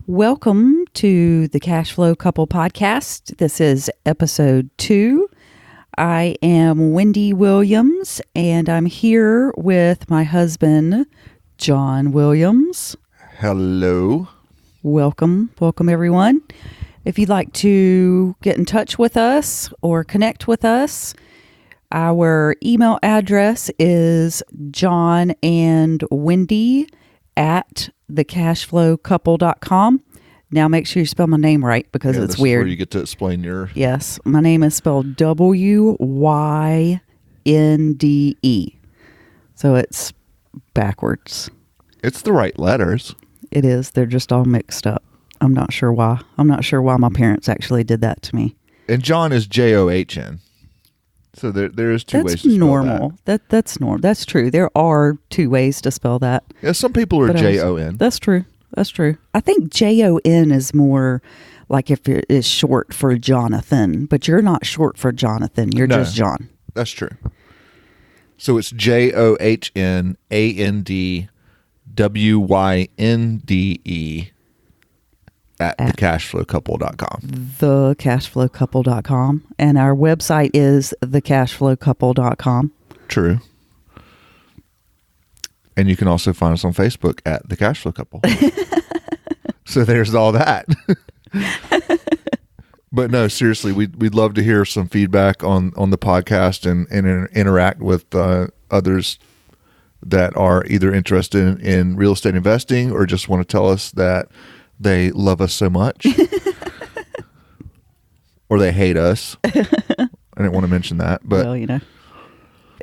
Welcome to the Cash Flow Couple Podcast. This is episode 2. I am Wendy Williams, and I'm here with my husband, John Williams. Hello. Welcome everyone. If you'd like to get in touch with us or connect with us, our email address is johnandwynde@thecashflowcouple.com. Now make sure you spell my name right because it's weird. Where you get to explain your... Yes, my name is spelled Wynde. So it's backwards. It's the right letters. It is. They're just all mixed up. I'm not sure why. I'm not sure why my parents actually did that to me. And John is John. So there is two ways to spell normal. That's normal. That's true. There are two ways to spell that. Yeah, some people are Jon. That's true. That's true. I think Jon is more like if it is short for Jonathan, but you're not short for Jonathan. You're just John. That's true. So it's JOHNANDWYNDE at thecashflowcouple.com. Thecashflowcouple.com. And our website is thecashflowcouple.com. True. And you can also find us on Facebook at The Cashflow Couple. So there's all that. But no, seriously, we'd love to hear some feedback on the podcast and interact with others that are either interested in real estate investing or just want to tell us that they love us so much. Or they hate us. I didn't want to mention that, but well,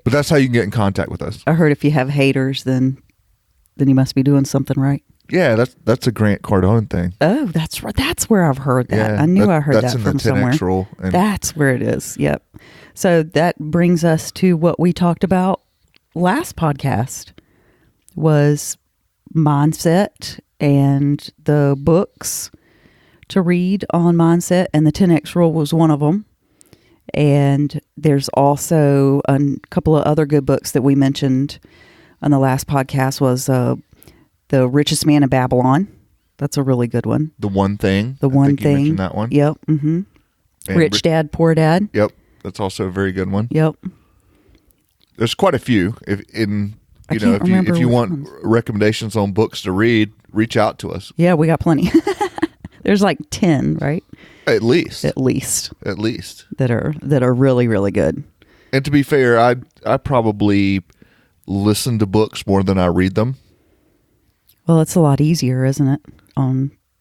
but that's how you can get in contact with us. I heard if you have haters, then you must be doing something right. Yeah, that's a Grant Cardone thing. Oh, that's right. That's where I've heard that. Yeah, I knew I heard that from somewhere. That's where it is. Yep. So that brings us to what we talked about last podcast was mindset and the books to read on mindset, and the 10X rule was one of them. And there's also a couple of other good books that we mentioned on the last podcast was The Richest Man in Babylon. That's a really good one. The One Thing. The One Thing. You mentioned that one. Yep. Mm-hmm. Rich Dad, Poor Dad. Yep. That's also a very good one. Yep. There's quite a few. If you want recommendations on books to read, reach out to us. Yeah, we got plenty. There's like 10, right? At least. At least. That are really, really good. And to be fair, I probably listen to books more than I read them. Well, it's a lot easier, isn't it?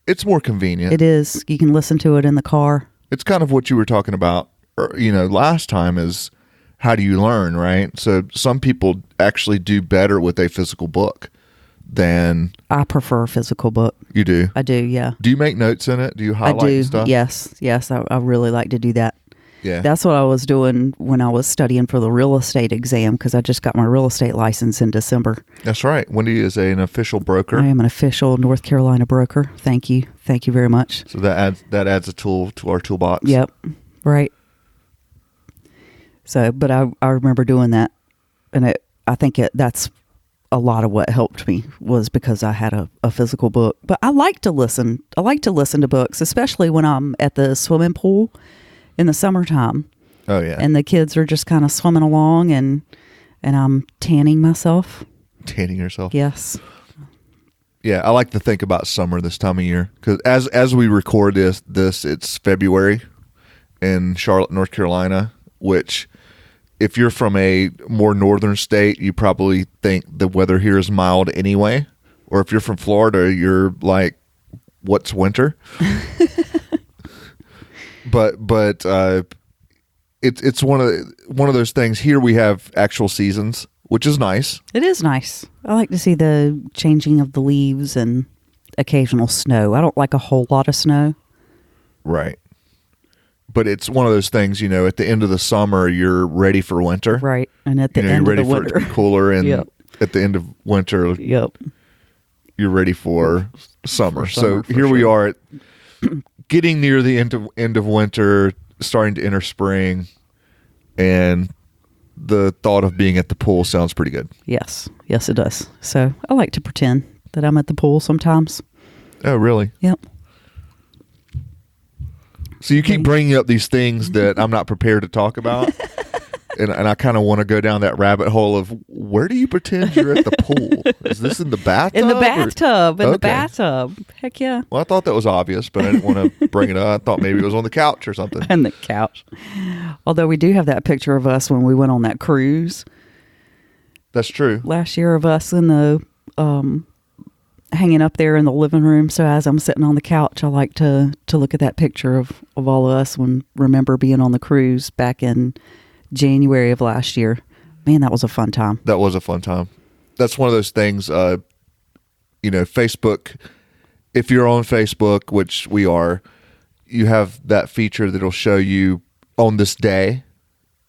It's more convenient. It is. You can listen to it in the car. It's kind of what you were talking about, last time is how do you learn, right? So some people actually do better with a physical book than... I prefer a physical book. You do? I do, yeah. Do you make notes in it? Do you highlight stuff? Yes. I really like to do that. Yeah. That's what I was doing when I was studying for the real estate exam because I just got my real estate license in December. That's right. Wendy is an official broker. I am an official North Carolina broker. Thank you. Thank you very much. So that adds a tool to our toolbox. Yep. Right. So, but I remember doing that, and I think that's a lot of what helped me was because I had a physical book. But I like to listen. I like to listen to books, especially when I'm at the swimming pool in the summertime. Oh, yeah. And the kids are just kind of swimming along, and I'm tanning myself. Tanning yourself? Yes. Yeah, I like to think about summer this time of year because as we record this, it's February in Charlotte, North Carolina, which if you're from a more northern state, you probably think the weather here is mild anyway. Or if you're from Florida, you're like, what's winter? But it's one of those things. Here we have actual seasons, which is nice. It is nice. I like to see the changing of the leaves and occasional snow. I don't like a whole lot of snow. Right. But it's one of those things, at the end of the summer, you're ready for winter. Right. And at the end of the winter. You're ready for it to be cooler. And at the end of winter, you're ready for summer. So here we are getting near the end of winter, starting to enter spring, and the thought of being at the pool sounds pretty good. Yes. Yes, it does. So I like to pretend that I'm at the pool sometimes. Oh, really? Yep. So you keep bringing up these things that I'm not prepared to talk about. And I kind of want to go down that rabbit hole of where do you pretend you're at the pool? Is this in the bathtub? In the bathtub. In the bathtub. Heck yeah. Well, I thought that was obvious, but I didn't want to bring it up. I thought maybe it was on the couch or something. On the couch. Although we do have that picture of us when we went on that cruise. That's true. Last year of us in the hanging up there in the living room. So as I'm sitting on the couch, I like to look at that picture of all of us when remember being on the cruise back in January of last year. Man, that was a fun time. That was a fun time. That's one of those things, Facebook, if you're on Facebook, which we are, you have that feature that'll show you on this day,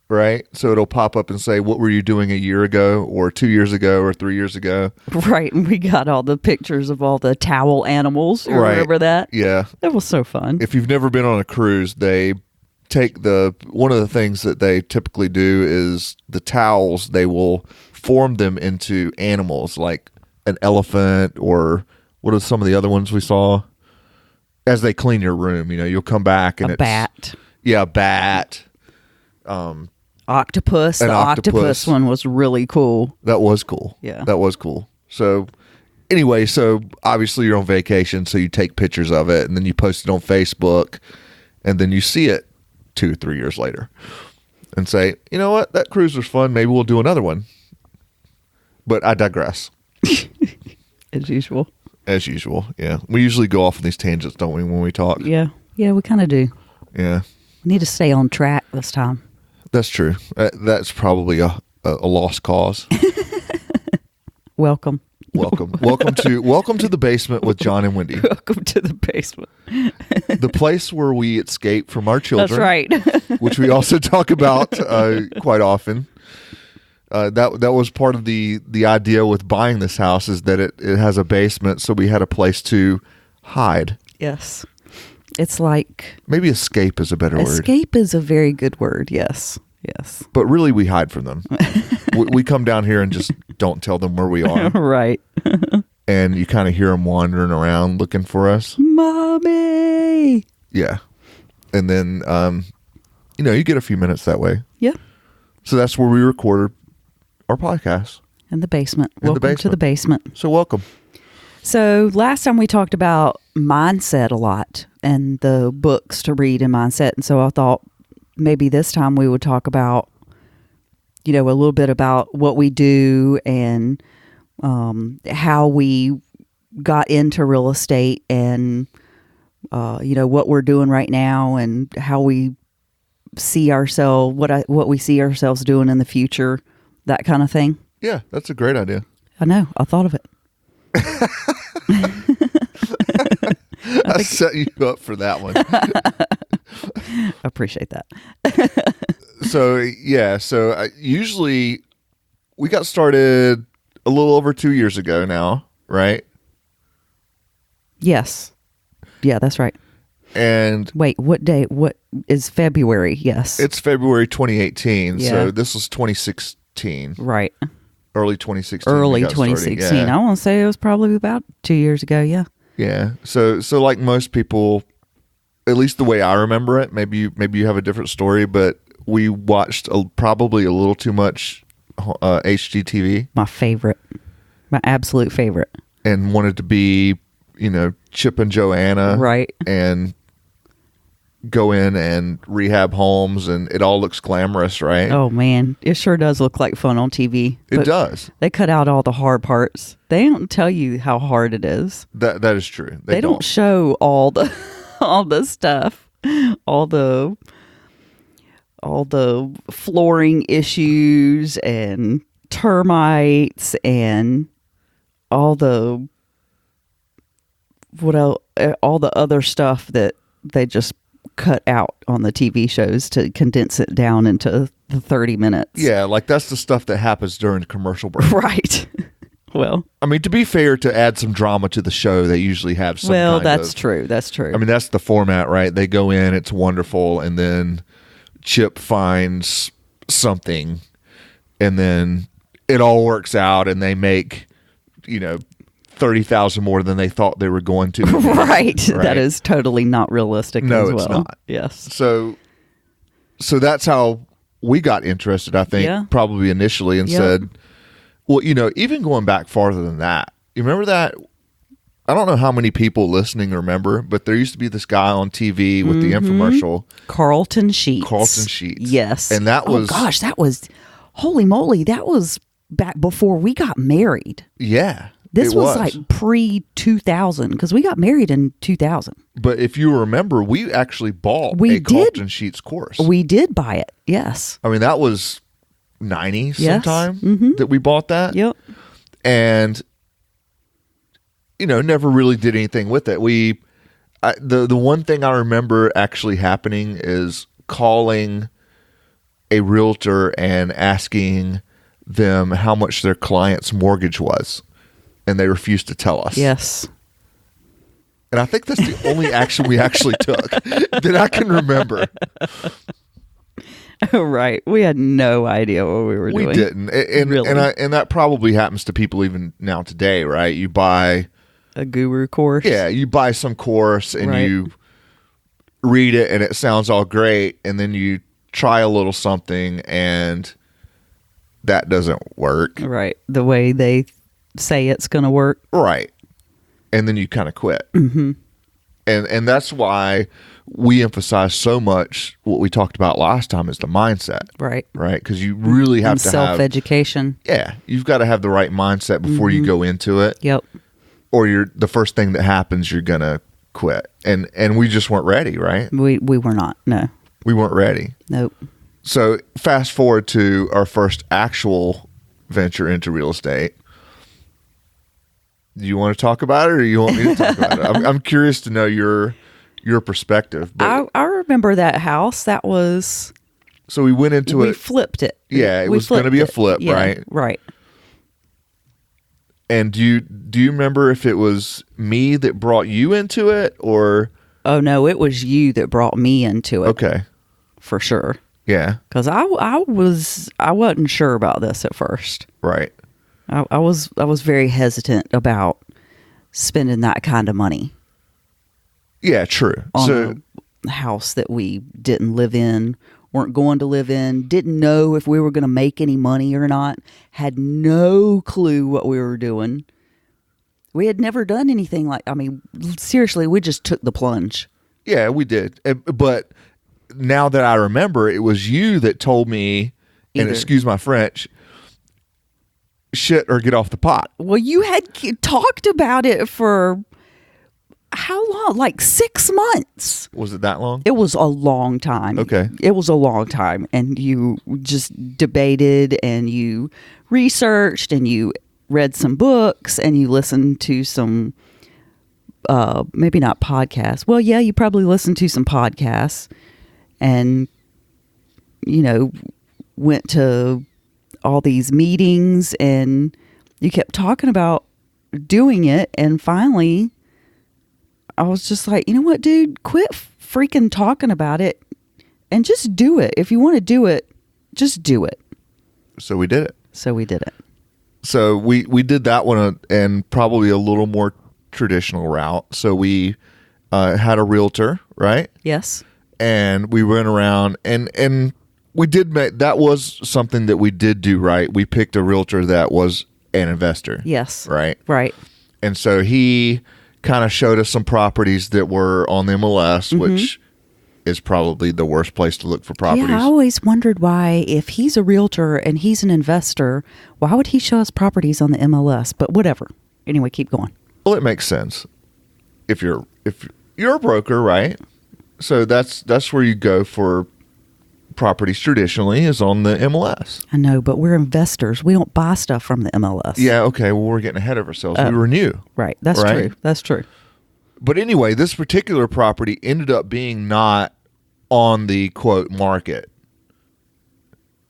right? So it'll pop up and say, what were you doing a year ago or 2 years ago or 3 years ago? Right. And we got all the pictures of all the towel animals. You remember that? Yeah. That was so fun. If you've never been on a cruise, they take one of the things that they typically do is the towels, they will form them into animals like an elephant, or what are some of the other ones we saw? As they clean your room, you'll come back and a bat. Yeah, a bat. Octopus. The octopus one was really cool. That was cool. Yeah. That was cool. So anyway, obviously you're on vacation, so you take pictures of it and then you post it on Facebook, and then you see it 2 or 3 years later and say, you know what, that cruise was fun, maybe we'll do another one. But I digress. As usual, yeah. We usually go off on these tangents, don't we, when we talk? Yeah, we kind of do. Yeah. We need to stay on track this time. That's true. That's probably a lost cause. Welcome to the basement with John and Wynde. Welcome to the basement. The place where we escape from our children. That's right. Which we also talk about quite often. That was part of the idea with buying this house, is that it has a basement, so we had a place to hide. Yes. It's like... Maybe escape is a better word. Escape is a very good word, yes. But really, we hide from them. we come down here and just don't tell them where we are. Right. And you kind of hear them wandering around looking for us. Mommy! Yeah. And then, you get a few minutes that way. Yeah. So that's where we recorded our podcast. In the basement. Welcome to the basement. So welcome. So last time we talked about mindset a lot and the books to read in mindset. And so I thought maybe this time we would talk about, a little bit about what we do and how we got into real estate and, what we're doing right now and how we see ourselves, what we see ourselves doing in the future, that kind of thing. Yeah, that's a great idea. I know. I thought of it. I set you up for that one. I appreciate that. So usually we got started a little over 2 years ago now, right? Yes. Yeah, that's right. And wait, what day? What is February? Yes. It's February 2018. Yeah. So this was 2016. Right. Early 2016. Early 2016. Yeah. I want to say it was probably about 2 years ago. Yeah. Yeah. So like most people, at least the way I remember it, maybe you have a different story, but we watched probably a little too much HGTV. My favorite. My absolute favorite. And wanted to be, Chip and Joanna. Right. And go in and rehab homes, and it all looks glamorous, right? Oh man, it sure does look like fun on TV. It does. They cut out all the hard parts. They don't tell you how hard it is. That is true. They don't show all the stuff, all the flooring issues and termites and all the all the other stuff that they just cut out on the TV shows to condense it down into the 30 minutes. Yeah, like that's the stuff that happens during commercial break. Right. Well, I mean, to be fair, to add some drama to the show, they usually have some true. That's true. I mean, that's the format, right? They go in, it's wonderful, and then Chip finds something, and then it all works out, and they make, $30,000 more than they thought they were going to. Right. That is totally not realistic. No, as well. It's not. Yes. So that's how we got interested, I think, probably initially, and said, well, even going back farther than that, you remember that? I don't know how many people listening remember, but there used to be this guy on TV with the infomercial. Carlton Sheets. Yes. And that was... Oh, gosh, that was... Holy moly, that was back before we got married. Yeah. This was like pre-2000, because we got married in 2000. But if you remember, we actually bought Carlton Sheets course. We did buy it, yes. I mean, that was 90 sometime that we bought that. Yep. And, never really did anything with it. The one thing I remember actually happening is calling a realtor and asking them how much their client's mortgage was. And they refused to tell us. Yes. And I think that's the only action we actually took that I can remember. Right. We had no idea what we were doing. We didn't. And, really. And that probably happens to people even now today, right? You buy a guru course. Yeah, you buy some course and you read it and it sounds all great, and then you try a little something and that doesn't work. Right. The way they say it's going to work. Right. And then you kind of quit. Mm-hmm. And that's why we emphasize so much what we talked about last time is the mindset. Right. Right? Because you really have to have... self-education. Yeah. You've got to have the right mindset before you go into it. Yep. Or the first thing that happens, you're going to quit. And we just weren't ready, right? We were not. No. We weren't ready. Nope. So fast forward to our first actual venture into real estate. Do you want to talk about it, or you want me to talk about it? I'm curious to know your perspective. But I remember that house. That was... So we went into it. We flipped it. Yeah, it was going to be a flip, right? Right. And do you remember if it was me that brought you into it, or... Oh, no, it was you that brought me into it. Okay. For sure. Yeah. Because I wasn't sure about this at first. Right. I was very hesitant about spending that kind of money. Yeah, true. On a house that we didn't live in, weren't going to live in, didn't know if we were going to make any money or not, had no clue what we were doing. We had never done anything seriously, we just took the plunge. Yeah, we did. But now that I remember, it was you that told me, and excuse my French, shit or get off the pot. Well, you had talked about it for how long? Like 6 months. Was it that long? It was a long time. Okay. It was a long time. And you just debated and you researched and you read some books and you listened to some, maybe not podcasts. Well, yeah, you probably listened to some podcasts and, went to all these meetings and you kept talking about doing it. And finally, I was just like, you know what, dude, quit freaking talking about it and just do it. If you want to do it, just do it. So we did it. So we did that one and probably a little more traditional route. So we had a realtor, right? Yes. And we went around and we did that was something that we did do right. We picked a realtor that was an investor. Yes. Right? Right. And so he kind of showed us some properties that were on the MLS, which is probably the worst place to look for properties. Yeah, I always wondered why, if he's a realtor and he's an investor, why would he show us properties on the MLS? But whatever. Anyway, keep going. Well, it makes sense. If you're a broker, right? So that's where you go for properties traditionally, is on the MLS. I know, but we're investors. We don't buy stuff from the MLS. Yeah, okay. Well, we're getting ahead of ourselves. We were new. Right. That's true. That's true. But anyway, this particular property ended up being not on the quote market.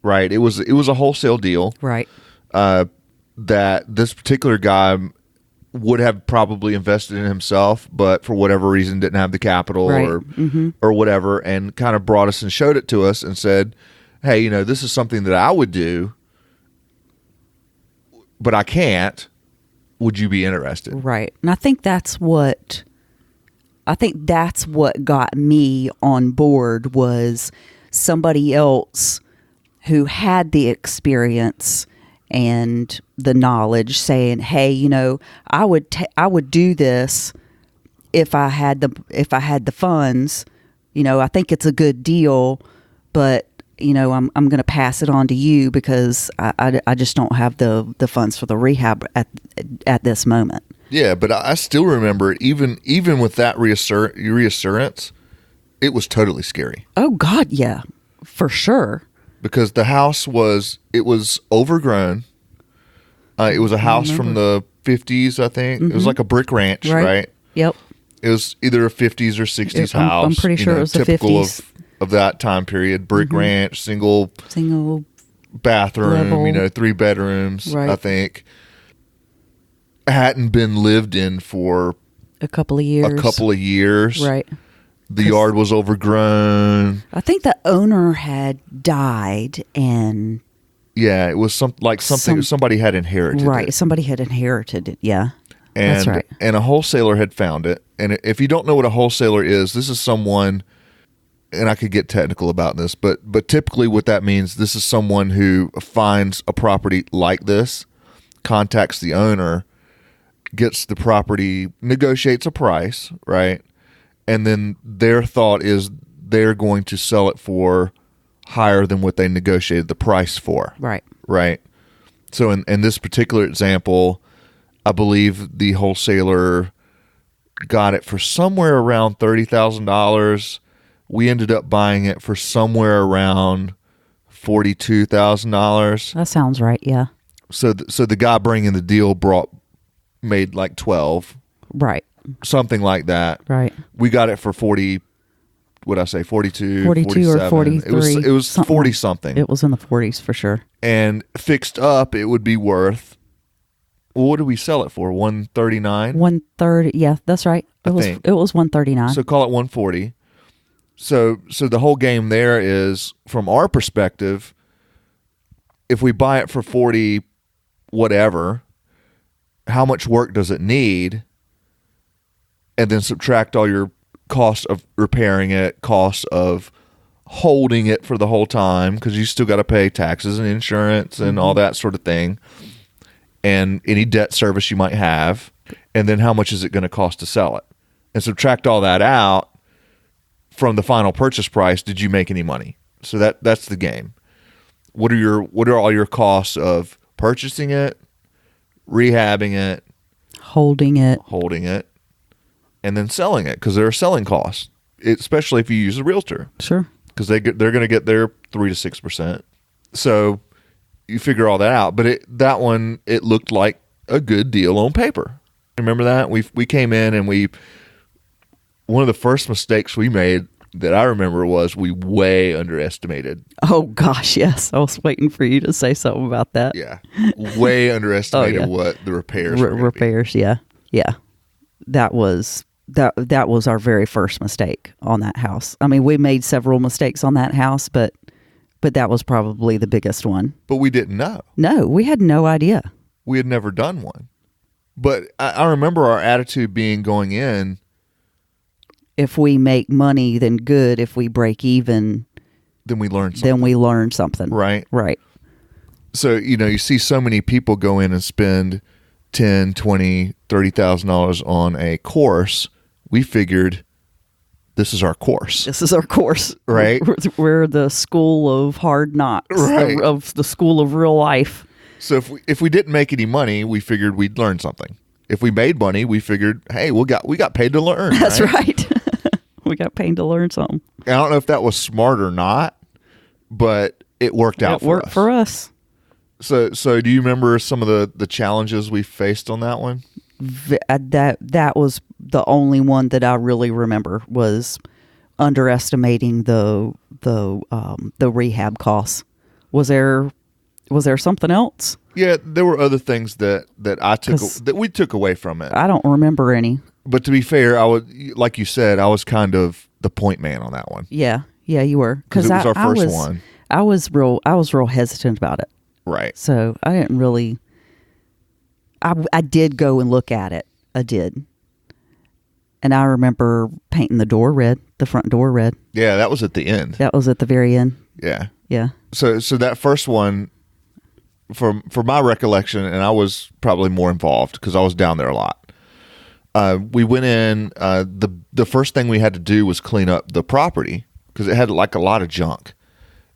Right. It was a wholesale deal. Right. That this particular guy would have probably invested in himself, but for whatever reason didn't have the capital or whatever, and kind of brought us and showed it to us and said, hey, this is something that I would do, but I can't. would you be interested? Right. And I think that's what got me on board, was somebody else who had the experience and the knowledge saying, hey, I would do this if I had the funds. I think it's a good deal, but I'm going to pass it on to you because I just don't have the funds for the rehab at this moment. Yeah, but I still remember it, even with that reassurance, it was totally scary. Oh God, yeah, for sure. Because the house was overgrown. It was a house from the 50s, I think. Mm-hmm. It was like a brick ranch, right? Yep. It was either a 50s or 60s house. I'm pretty sure it was typical the 50s. Of that time period. Brick ranch, single bathroom, level. 3 bedrooms, right. I think. Hadn't been lived in for a couple of years. Right. The yard was overgrown. I think the owner had died, and yeah, it was somebody had inherited. Right, it. Somebody had inherited it. Yeah, that's right. And a wholesaler had found it. And if you don't know what a wholesaler is, this is someone, and I could get technical about this, but typically what that means, this is someone who finds a property like this, contacts the owner, gets the property, negotiates a price, right? And then their thought is they're going to sell it for higher than what they negotiated the price for. Right. Right. So in this particular example, I believe the wholesaler got it for somewhere around $30,000. We ended up buying it for somewhere around $42,000. That sounds right, yeah. So the guy bringing the deal made like 12. Right. Something like that. Right. We got it for 40, what'd I say, 42 or 43. It was 40 something. It was in the 40s for sure. And fixed up, it would be worth, what did we sell it for? 139? 130, yeah, that's right. It was 139. So call it 140. So the whole game there is, from our perspective, if we buy it for 40 whatever, how much work does it need? And then subtract all your costs of repairing it, costs of holding it for the whole time, because you still got to pay taxes and insurance and all that sort of thing, and any debt service you might have, and then how much is it going to cost to sell it? And subtract all that out from the final purchase price. Did you make any money? So that's the game. What are all your costs of purchasing it, rehabbing it, holding it, and then selling it, because there are selling costs, especially if you use a realtor. Sure. Because they're going to get their 3 to 6%. So you figure all that out. But that one, it looked like a good deal on paper. Remember that? We came in and one of the first mistakes we made that I remember was we way underestimated. Oh gosh, yes. I was waiting for you to say something about that. Yeah. Way underestimated what the repairs were. Repairs, yeah. Yeah. That was our very first mistake on that house. I mean, we made several mistakes on that house, but that was probably the biggest one. But we didn't know. No, we had no idea. We had never done one. But I remember our attitude being going in, if we make money, then good. If we break even, then we learn something. Right. Right. So, you see so many people go in and spend $10,000, $20,000, $30,000 on a course. We figured this is our course. Right? We're the school of hard knocks, right. of the school of real life. So if we didn't make any money, we figured we'd learn something. If we made money, we figured, hey, we got paid to learn. That's right. We got paid to learn something. I don't know if that was smart or not, but it worked out for us. It worked for us. So do you remember some of the challenges we faced on that one? That was the only one that I really remember, was underestimating the rehab costs. Was there something else? Yeah, there were other things that we took away from it. I don't remember any. But to be fair, like you said, I was kind of the point man on that one. Yeah, you were, because it was our first one. I was real hesitant about it. Right. So I didn't really. I did go and look at it. I did. And I remember painting the door red, the front door red. Yeah, that was at the end. That was at the very end. Yeah. Yeah. So that first one, for my recollection, and I was probably more involved because I was down there a lot. We went in. The first thing we had to do was clean up the property because it had like a lot of junk,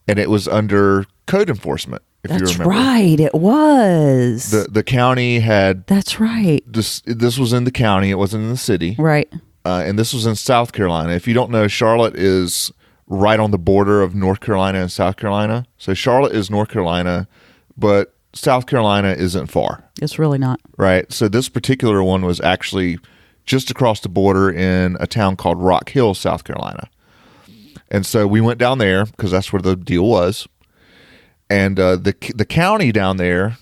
and it was under code enforcement. If you remember, that's right. It was the county had. That's right. This was in the county. It wasn't in the city. Right. And this was in South Carolina. If you don't know, Charlotte is right on the border of North Carolina and South Carolina. So Charlotte is North Carolina, but South Carolina isn't far. It's really not. Right. So this particular one was actually just across the border in a town called Rock Hill, South Carolina. And so we went down there because that's where the deal was. And the county down there,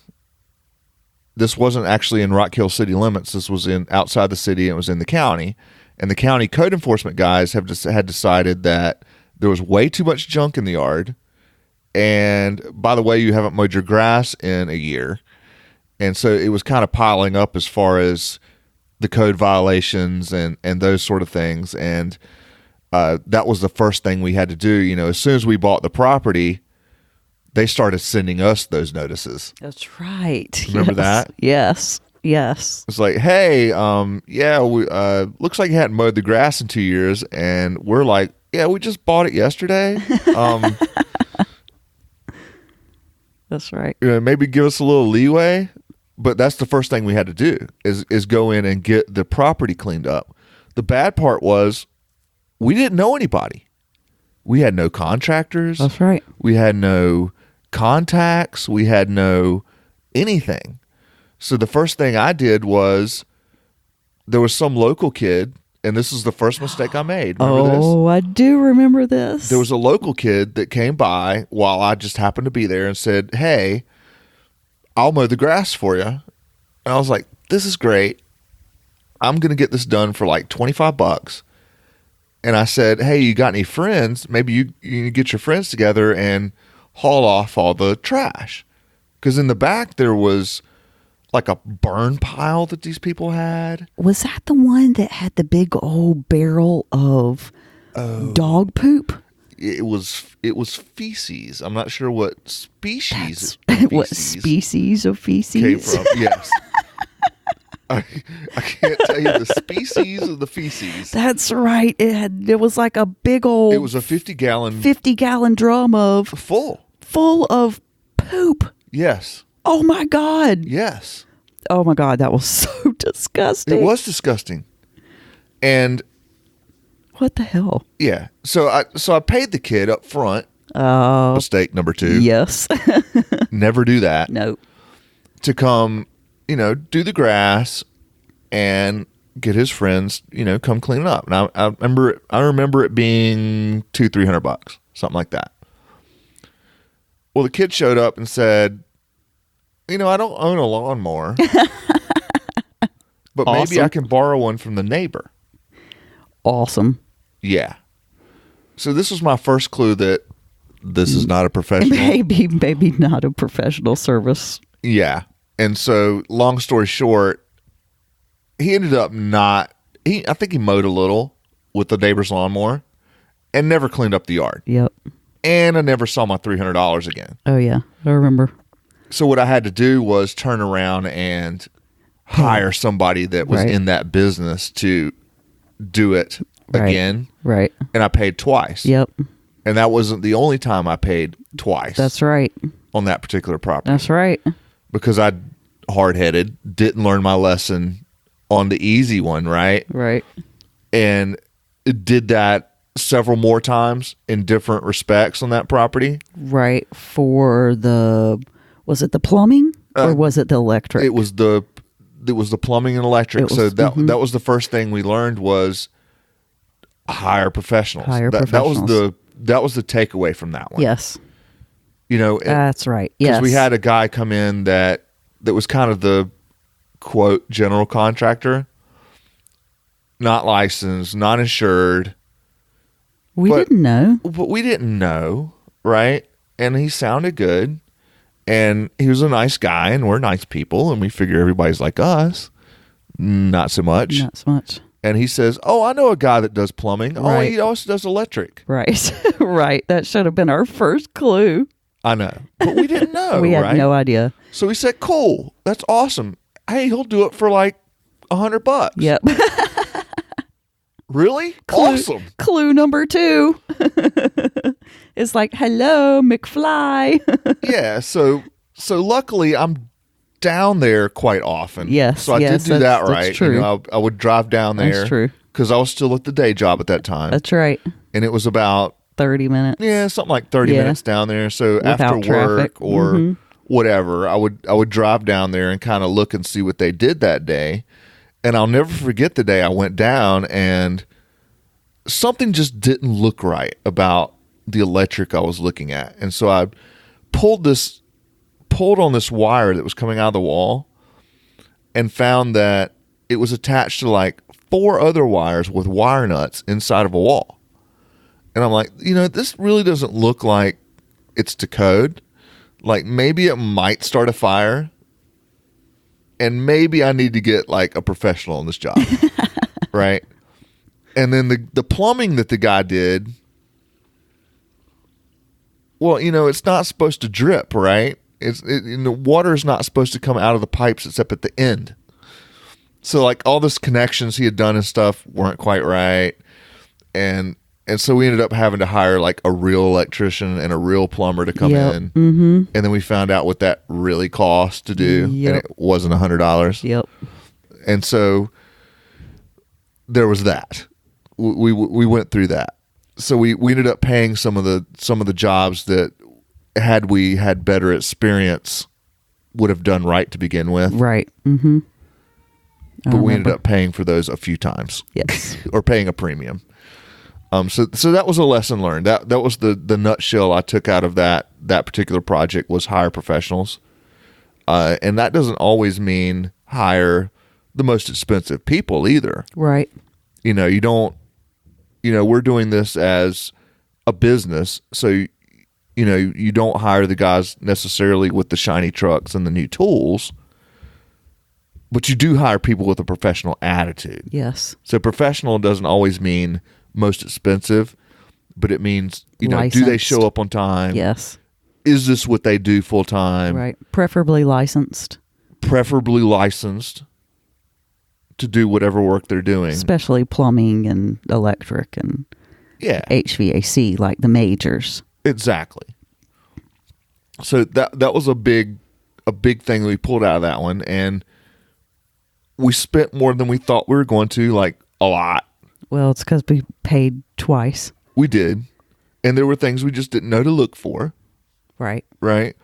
this wasn't actually in Rock Hill city limits. This was in outside the city. It was in the county. And the county code enforcement guys had decided that there was way too much junk in the yard. And by the way, you haven't mowed your grass in a year. And so it was kind of piling up as far as the code violations and those sort of things. And that was the first thing we had to do. You know, as soon as we bought the property, they started sending us those notices. That's right. Remember that? Yes. Yes. It's like, hey, yeah, we looks like you hadn't mowed the grass in 2 years. And we're like, yeah, we just bought it yesterday. That's right. You know, maybe give us a little leeway. But that's the first thing we had to do is go in and get the property cleaned up. The bad part was we didn't know anybody. We had no contractors. That's right. We had no contacts. We had no anything. So the first thing I did was there was some local kid, and this is the first mistake I made. Remember this? Oh, I do remember this. There was a local kid that came by while I just happened to be there and said, hey, I'll mow the grass for you. And I was like, this is great. I'm going to get this done for like $25. And I said, hey, you got any friends? Maybe you get your friends together and haul off all the trash. Because in the back there was like a burn pile that these people had. Was that the one that had the big old barrel of dog poop? It was feces. I'm not sure what species. What species of feces came from. Yes. I can't tell you the species of the feces. That's right. It was like a big old. It was a 50-gallon drum of full of poop. Yes. Oh my God. Yes. Oh my God, that was so disgusting. It was disgusting. And what the hell? Yeah. So I paid the kid up front. Oh. Mistake number 2. Yes. Never do that. No. To come, do the grass and get his friends, come clean it up. And I remember it being $200-$300, something like that. Well, the kid showed up and said, I don't own a lawnmower, but maybe I can borrow one from the neighbor. Awesome. Yeah. So this was my first clue that this is not a professional. Maybe not a professional service. Yeah. And so long story short, he ended up I think he mowed a little with the neighbor's lawnmower and never cleaned up the yard. Yep. And I never saw my $300 again. Oh, yeah. I remember. So what I had to do was turn around and hire somebody that was in that business to do it again. Right. And I paid twice. Yep. And that wasn't the only time I paid twice. That's right. On that particular property. That's right. Because I hard-headed, didn't learn my lesson on the easy one, right? Right. And did that several more times in different respects on that property. Right. Was it the plumbing or was it the electric? It was the plumbing and electric. So that was the first thing we learned was hire professionals. That was the takeaway from that one. Yes. That's right. Yes. Because we had a guy come in that was kind of the quote general contractor, not licensed, not insured. We didn't know. But we didn't know, right? And he sounded good. And he was a nice guy, and we're nice people, and we figure everybody's like us. Not so much. Not so much. And he says, "Oh, I know a guy that does plumbing. Oh, he also does electric." Right. Right. That should have been our first clue. I know. But we didn't know. We had no idea. So we said, "Cool. That's awesome. Hey, he'll do it for like $100." Yep. Really? Awesome. Clue number 2. It's like, hello, McFly. Yeah. So luckily I'm down there quite often. Yes. So I did do that right. That's true. I would drive down there. That's true. Because I was still at the day job at that time. That's right. And it was about 30 minutes. Yeah, something like 30 minutes down there. So without after traffic. work or whatever, I would drive down there and kind of look and see what they did that day. And I'll never forget the day I went down and something just didn't look right about the electric I was looking at. And so I pulled on this wire that was coming out of the wall and found that it was attached to like 4 other wires with wire nuts inside of a wall. And I'm like, this really doesn't look like it's to code. Like maybe it might start a fire and maybe I need to get like a professional on this job. Right. And then the plumbing that the guy did, well, it's not supposed to drip, right? The water is not supposed to come out of the pipes except at the end. So like all those connections he had done and stuff weren't quite right. And so we ended up having to hire like a real electrician and a real plumber to come in. Mm-hmm. And then we found out what that really cost to do. And it wasn't $100. Yep. And so there was that. We went through that. So we ended up paying some of the jobs that had we had better experience would have done right to begin with. Right. Mm-hmm. But we ended up paying for those a few times. Yes. Or paying a premium. So that was a lesson learned. That was the nutshell I took out of that particular project was hire professionals. And that doesn't always mean hire the most expensive people either. Right. You don't, we're doing this as a business. So, you don't hire the guys necessarily with the shiny trucks and the new tools, but you do hire people with a professional attitude. Yes. So professional doesn't always mean most expensive, but it means, Licensed. Do they show up on time? Yes. Is this what they do full time? Right. Preferably licensed to do whatever work they're doing. Especially plumbing and electric and HVAC, like the majors. Exactly. So that was a big thing we pulled out of that one, and we spent more than we thought we were going to, like a lot. Well, it's because we paid twice. We did. And there were things we just didn't know to look for. Right. Right.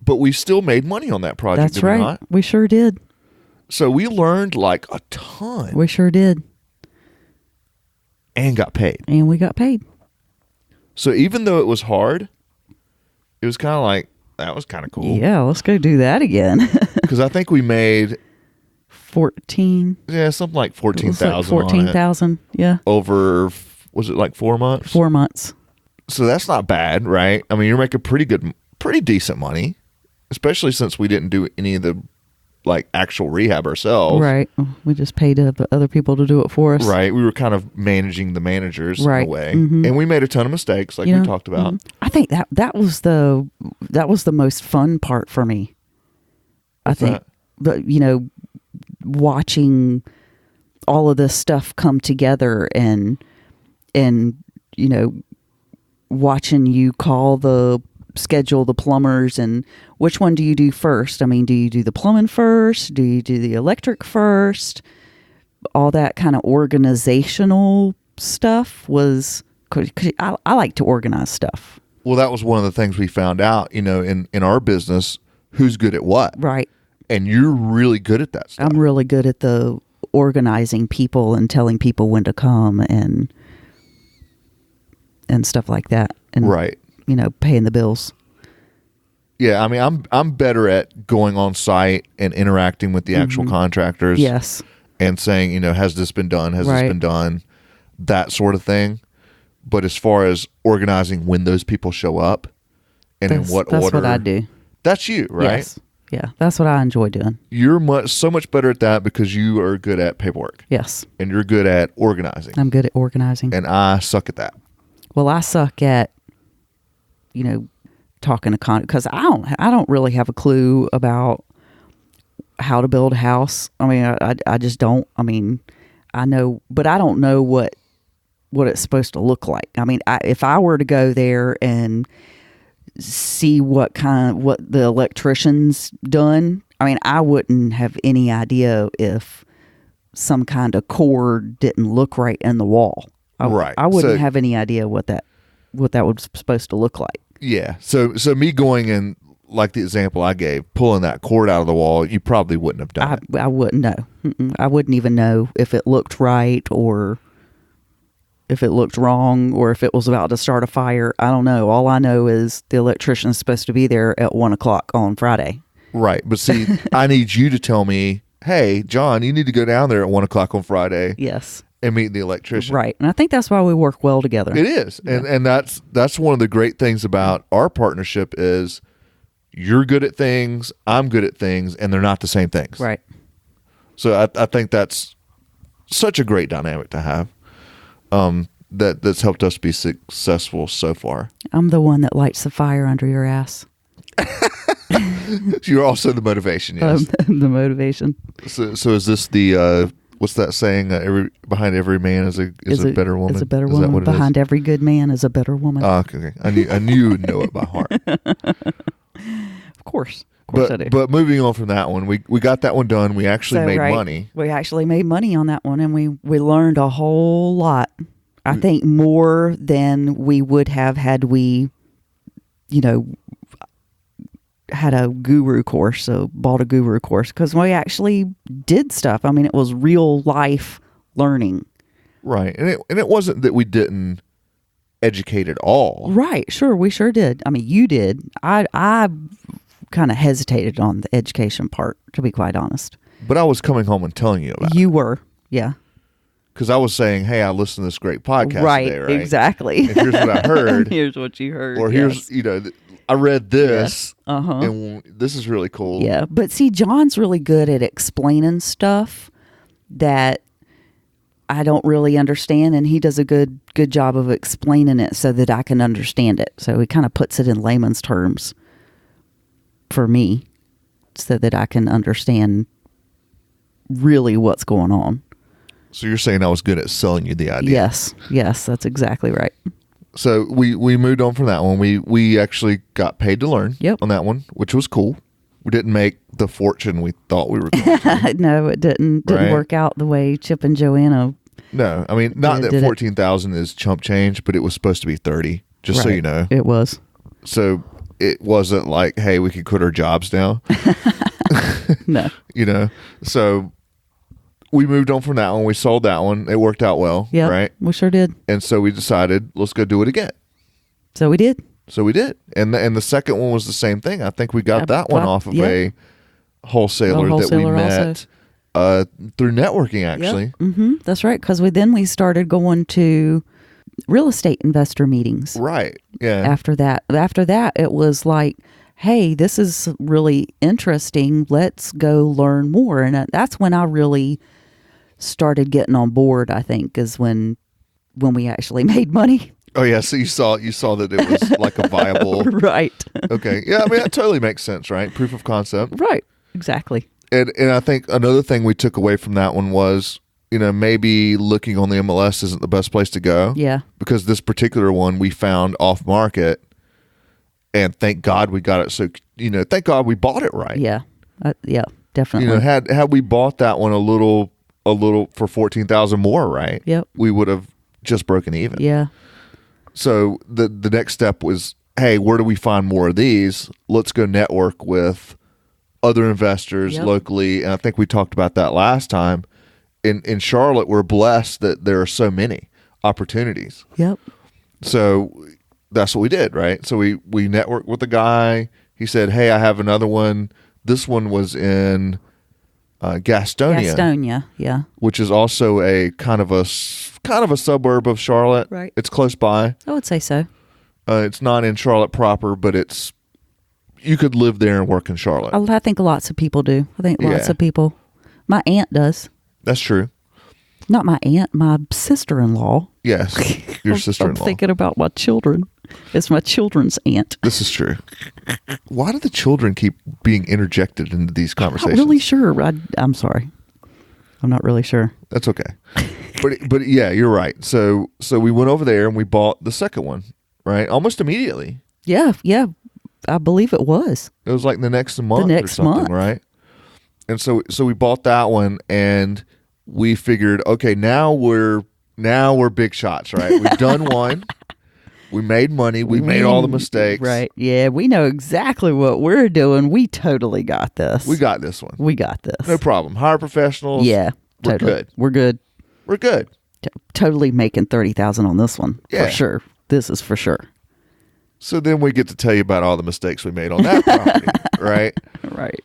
But we still made money on that project. That's right. We sure did. So we learned like a ton. We sure did. And got paid. And we got paid. So even though it was hard, it was kind of like, that was kind of cool. Yeah, let's go do that again. Because I think we made 14. Yeah, something like 14,000. 14,000. Yeah. Over, was it like 4 months? 4 months. So that's not bad, right? I mean, you're making pretty decent money, especially since we didn't do any of the like actual rehab ourselves. Right. We just paid other people to do it for us. Right. We were kind of managing the managers in a way. Mm-hmm. And we made a ton of mistakes like we talked about. Mm-hmm. I think that was the most fun part for me. What's I think watching all of this stuff come together and watching you schedule the plumbers and which one do you do first? I mean, do you do the plumbing first? Do you do the electric first? All that kind of organizational stuff was, cause I like to organize stuff. Well, that was one of the things we found out, in our business, who's good at what. Right. And you're really good at that stuff. I'm really good at the organizing people and telling people when to come and stuff like that. And, right. Paying the bills. Yeah, I mean, I'm better at going on site and interacting with the actual contractors. Yes. And saying, has this been done? Has this been done? That sort of thing. But as far as organizing when those people show up and in what order. That's what I do. That's you, right? Yes. Yeah, that's what I enjoy doing. You're so much better at that because you are good at paperwork. Yes. And you're good at organizing. I'm good at organizing. And I suck at that. Well, I suck at, talking to because I don't really have a clue about how to build a house. I mean, I just don't. I mean, I know, but I don't know what it's supposed to look like. I mean, if I were to go there and see what the electrician's done, I mean, I wouldn't have any idea if some kind of cord didn't look right in the wall. Right. I wouldn't have any idea what that was supposed to look like. Yeah. So me going in, like the example I gave, pulling that cord out of the wall, you probably wouldn't have done it. I wouldn't know. I wouldn't even know if it looked right or if it looked wrong or if it was about to start a fire. I don't know. All I know is the electrician is supposed to be there at 1:00 on Friday. Right. But see, I need you to tell me, hey, John, you need to go down there at 1:00 on Friday. Yes. And meet the electrician. Right. And I think that's why we work well together. It is. Yeah. And that's one of the great things about our partnership is you're good at things, I'm good at things, and they're not the same things. Right. So I think that's such a great dynamic to have. That's helped us be successful so far. I'm the one that lights the fire under your ass. You're also the motivation, yes. The motivation. So is this the what's that saying? Behind every man is a better woman. Is a better woman. Behind every good man is a better woman. Oh, okay. I knew you would know it by heart. Of course I do. But moving on from that one, we got that one done. We actually made money. We actually made money on that one, and we learned a whole lot. I think more than we would have had we, had a guru course, so bought a guru course, because we actually did stuff. I mean, it was real life learning. Right. And it wasn't that we didn't educate at all. Right. Sure. We sure did. I mean, you did. I kind of hesitated on the education part, to be quite honest. But I was coming home and telling you about it. You were. Yeah. Because I was saying, hey, I listened to this great podcast today, right? Exactly. And here's what I heard. Here's what you heard. Or here's, I read this. Yes. Uh-huh. And this is really cool. Yeah. But see, John's really good at explaining stuff that I don't really understand, and he does a good job of explaining it so that I can understand it. So he kind of puts it in layman's terms for me so that I can understand really what's going on. So you're saying I was good at selling you the idea? Yes, that's exactly right. So we moved on from that one. We actually got paid to learn on that one, which was cool. We didn't make the fortune we thought we were going to. No, it didn't work out the way Chip and Joanna. No, I mean, not that 14,000 is chump change, but it was supposed to be 30, just so you know. It was. So it wasn't like, hey, we could quit our jobs now. No. So we moved on from that one. We sold that one. It worked out well, right? We sure did. And so we decided, let's go do it again. So we did. And the second one was the same thing. I think we got that one off of a wholesaler that we met through networking, actually. Yep. Mm-hmm. That's right, because we started going to real estate investor meetings. Right, yeah. After that, it was like, hey, this is really interesting. Let's go learn more. And that's when I really started getting on board, I think, is when we actually made money. Oh yeah, so you saw that it was like a viable right. Okay. Yeah, I mean that totally makes sense, right? Proof of concept. Right. Exactly. And I think another thing we took away from that one was, maybe looking on the MLS isn't the best place to go. Yeah. Because this particular one we found off market, and thank God we got it. So thank God we bought it right. Yeah. Yeah. Definitely. Had we bought that one a little for 14,000 more, right? Yep. We would have just broken even. Yeah. So the next step was, hey, where do we find more of these? Let's go network with other investors locally. And I think we talked about that last time. In Charlotte, we're blessed that there are so many opportunities. Yep. So that's what we did, right? So we networked with a guy. He said, hey, I have another one. This one was in Gastonia. Gastonia, yeah. Which is also a kind of a suburb of Charlotte. Right. It's close by. I would say so. It's not in Charlotte proper, but it's, you could live there and work in Charlotte. I think lots of people do. I think lots of people. My aunt does. That's true. Not my aunt, my sister-in-law. Yes, your sister-in-law. I'm thinking about my children. It's my children's aunt. This is true. Why do the children keep being interjected into these conversations? I'm not really sure. I'm sorry. I'm not really sure. That's okay. But yeah, you're right. So we went over there and we bought the second one, right? Almost immediately. Yeah. I believe it was. It was like the next month or something, right? And so we bought that one and we figured, okay, now we're big shots, right? We've done one. We made money. We made all the mistakes. Right. Yeah, we know exactly what we're doing. We totally got this. We got this one. We got this. No problem. Hire professionals. Yeah. We're good. We're good. We're good. Totally making $30,000 on this one. Yeah. For sure. This is for sure. So then we get to tell you about all the mistakes we made on that property, right? Right.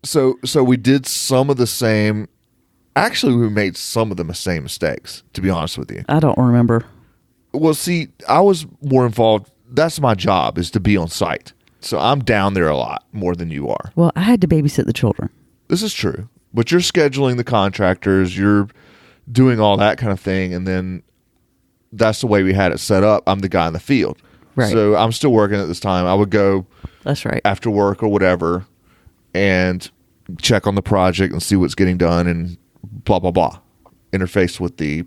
So we did some of the same. Actually, we made some of the same mistakes, to be honest with you. I don't remember. Well, see, I was more involved. That's my job, is to be on site. So I'm down there a lot more than you are. Well, I had to babysit the children. This is true. But you're scheduling the contractors. You're doing all that kind of thing. And then that's the way we had it set up. I'm the guy in the field. Right. So I'm still working at this time. I would go That's right. after work or whatever and check on the project and see what's getting done and blah, blah, blah. Interface with the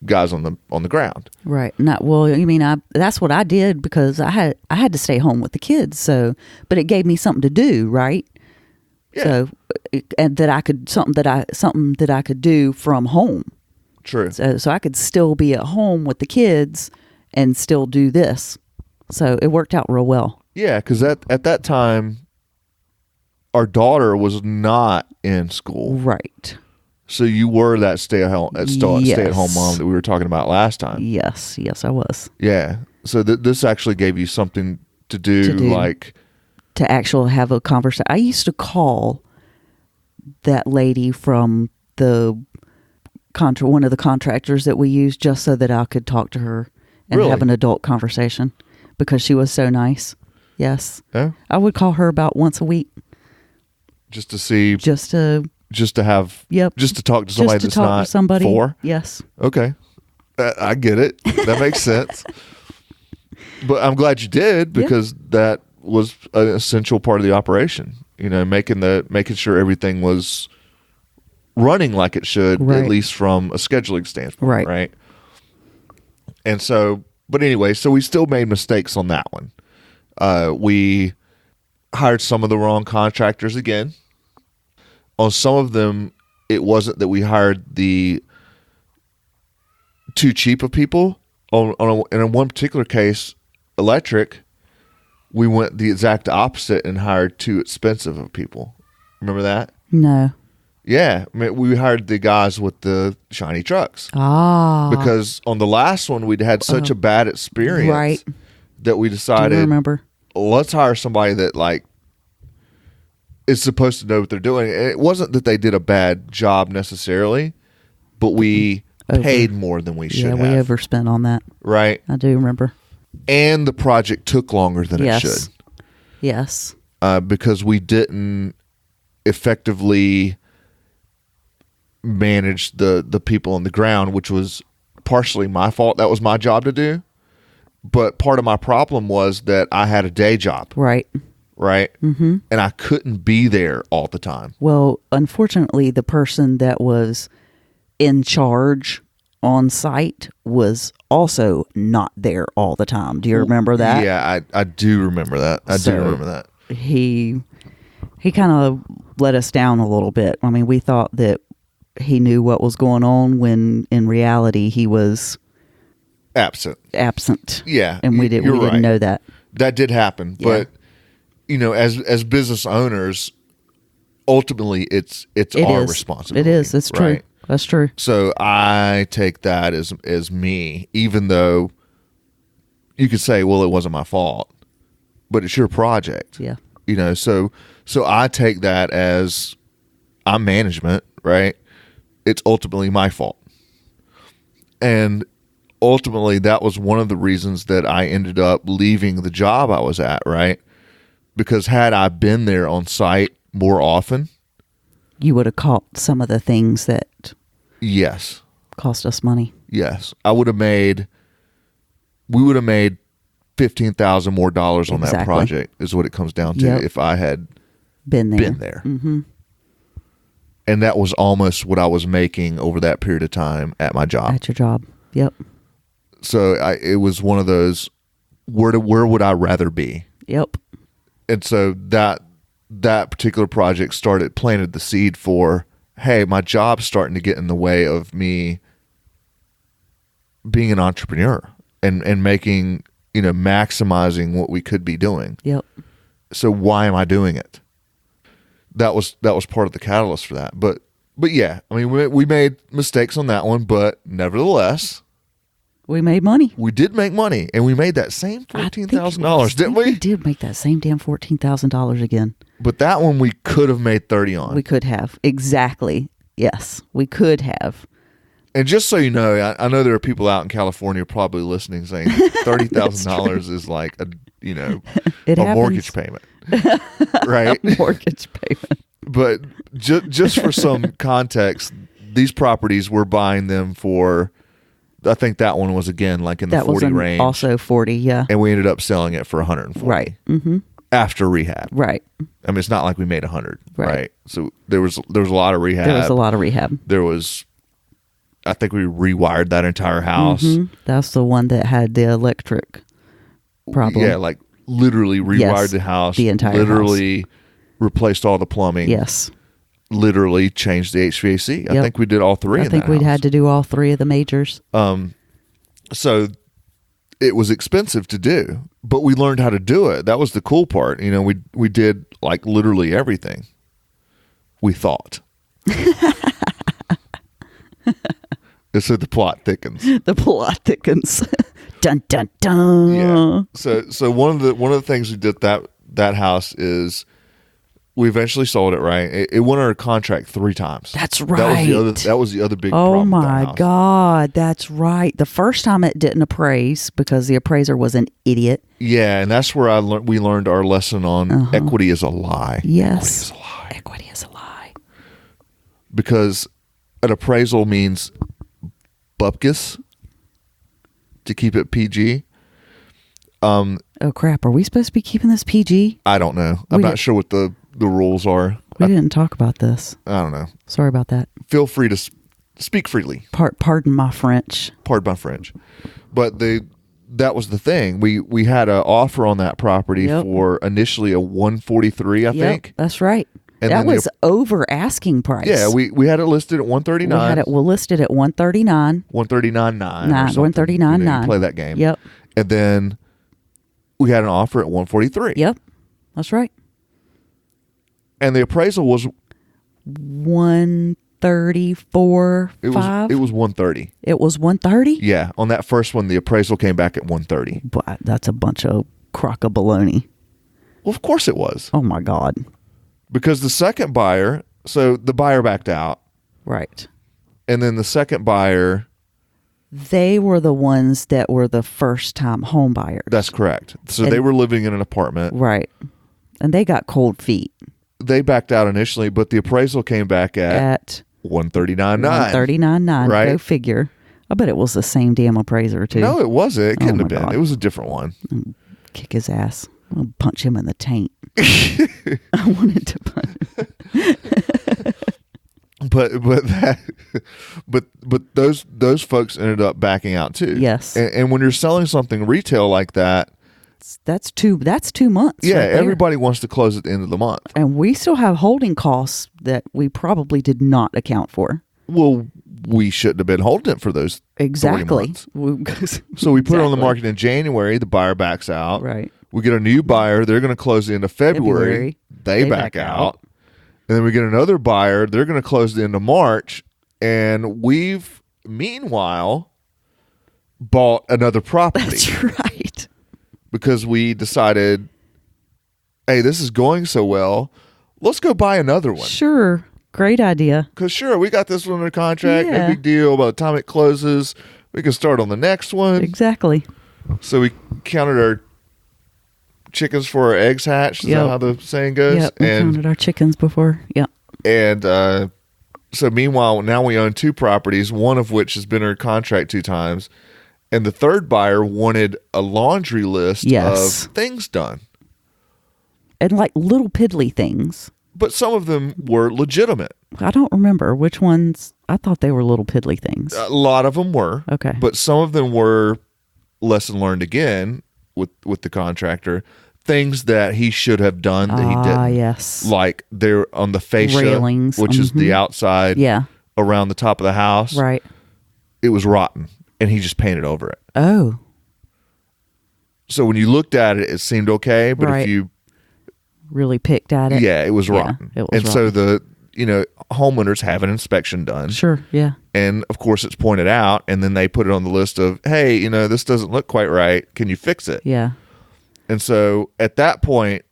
guys on the ground. Right. That's what I did because I had to stay home with the kids. So, but it gave me something to do, right? Yeah. So, and that I could something that I could do from home. True. So I could still be at home with the kids and still do this. So it worked out real well. Yeah, because at that time, our daughter was not in school. Right. So you were that stay-at-home mom that we were talking about last time. Yes, I was. Yeah. So this actually gave you something to do, like... To actually have a conversation. I used to call that lady from one of the contractors that we used just so that I could talk to her and have an adult conversation because she was so nice. Yes. Yeah? I would call her about once a week. Just to see... Just to have... Yep. Just to talk to somebody that's not for? Yes. Okay. I get it. That makes sense. But I'm glad you did because that was an essential part of the operation. You know, making sure everything was running like it should, at least from a scheduling standpoint. Right. And so, but anyway, so we still made mistakes on that one. We hired some of the wrong contractors again. On some of them, it wasn't that we hired the too cheap of people. In one particular case, electric, we went the exact opposite and hired too expensive of people. Remember that? No. Yeah. I mean, we hired the guys with the shiny trucks. Because on the last one, we'd had such a bad experience that we decided, remember? Let's hire somebody that is supposed to know what they're doing. And it wasn't that they did a bad job necessarily, but we paid more than we should have. Yeah, we overspent on that. Right. I do remember. And the project took longer than it should. Yes. Because we didn't effectively manage the people on the ground, which was partially my fault. That was my job to do. But part of my problem was that I had a day job. Right. Mm-hmm. And I couldn't be there all the time. Well, unfortunately, the person that was in charge on site was also not there all the time. Do you remember that? Yeah, I do remember that. I do remember that. He kind of let us down a little bit. I mean, we thought that he knew what was going on when in reality he was absent. Yeah. And we didn't know that. That did happen. Yeah. But you know, as business owners, ultimately it's our responsibility. It is. It's true. That's true. So I take that as me, even though you could say, well, it wasn't my fault, but it's your project. Yeah. You know, so I take that as I'm management, right? It's ultimately my fault. And ultimately that was one of the reasons that I ended up leaving the job I was at, right? because had I been there on site more often, you would have caught some of the things that yes, cost us money. Yes, we would have made $15,000 more on that project is what it comes down to if I had been there. Mm-hmm. And that was almost what I was making over that period of time at my job. At your job. Yep. So it was one of those, where would I rather be? Yep. And so that particular project planted the seed for, hey, my job's starting to get in the way of me being an entrepreneur and making, maximizing what we could be doing. Yep. So why am I doing it? That was part of the catalyst for that. But yeah, I mean, we made mistakes on that one, but nevertheless, we made money. We did make money, and we made that same $14,000, didn't we? We did make that same damn $14,000 again. But that one we could have made 30 on. We could have. Exactly. Yes, we could have. And just so you know, I know there are people out in California probably listening saying $30,000 is like a mortgage payment, right? A mortgage payment. But just for some context, these properties we're buying them for. I think that one was again like in the 40 range. Also 40, yeah. And we ended up selling it for 140. Right. Mm-hmm. After rehab. Right. I mean, it's not like we made 100. Right. So there was a lot of rehab. There was a lot of rehab. I think we rewired that entire house. Mm-hmm. That's the one that had the electric problem. Yeah, like literally rewired the house. The entire literally house. Replaced all the plumbing. Yes. Literally changed the HVAC. I think we did all three. I think we'd had to do all three of the majors. So it was expensive to do, but we learned how to do it. That was the cool part. We did like literally everything. We thought. So the plot thickens. The plot thickens. Dun dun dun. Yeah. So one of the things we did that house is we eventually sold it. Right. It went under contract 3 times. That's right. That was the other big. Oh problem my God, that's right. The first time it didn't appraise because the appraiser was an idiot. Yeah, and that's where we learned our lesson on equity is a lie. Yes. Equity is a lie. Because an appraisal means bupkis, to keep it PG. Oh crap! Are we supposed to be keeping this PG? I don't know. I'm not sure what the rules are. We didn't talk about this. I don't know. Sorry about that. Feel free to speak freely. Pardon my French. Pardon my French. But that was the thing. We had an offer on that property for initially a 143, I think. That's right. And that was over asking price. Yeah, we had it listed at 139. We had it listed at 139. 139.9. 139.9. Play that game. Yep. And then we had an offer at 143. Yep. That's right. And the appraisal was 134. It was 130. It was 130? Yeah. On that first one, the appraisal came back at 130. But that's a bunch of crock of baloney. Well, of course it was. Oh my God. Because the second buyer, so the buyer backed out. Right. And then the second buyer, they were the ones that were the first time home buyers. That's correct. So they were living in an apartment. Right. And they got cold feet. They backed out initially, but the appraisal came back at 139.9. 139.9. Right. Go figure. I bet it was the same damn appraiser too. No, it wasn't. It couldn't have been. God. It was a different one. Kick his ass. I'll punch him in the taint. I wanted to punch but those folks ended up backing out too. Yes. And when you're selling something retail like that, that's 2 months. Yeah, right, everybody wants to close at the end of the month. And we still have holding costs that we probably did not account for. Well, we shouldn't have been holding it for those 3 months. So we put it on the market in January. The buyer backs out. Right. We get a new buyer. They're going to close the end of February. They back out. And then we get another buyer. They're going to close the end of March. And we've, meanwhile, bought another property. That's right. Because we decided, hey, this is going so well. Let's go buy another one. Sure. Great idea. Because sure, we got this one under contract. Yeah. No big deal. By the time it closes, we can start on the next one. Exactly. So we counted our chickens for our eggs hatched. Is that how the saying goes? Yep, we counted our chickens before. Yeah. And so meanwhile, now we own 2 properties, one of which has been under contract 2 times. And the third buyer wanted a laundry list of things done. And like little piddly things. But some of them were legitimate. I don't remember which ones. I thought they were little piddly things. A lot of them were. Okay. But some of them were lesson learned again with the contractor. Things that he should have done that he didn't. Yes. Like they're on the fascia, railings, which is the outside around the top of the house. Right. It was rotten, and he just painted over it. Oh. So when you looked at it, it seemed okay, but if you really picked at it, it was rotten. It was and rotten. so the homeowners have an inspection done. Sure, yeah. And of course it's pointed out, and then they put it on the list of, hey, this doesn't look quite right. Can you fix it? Yeah. And so at that point,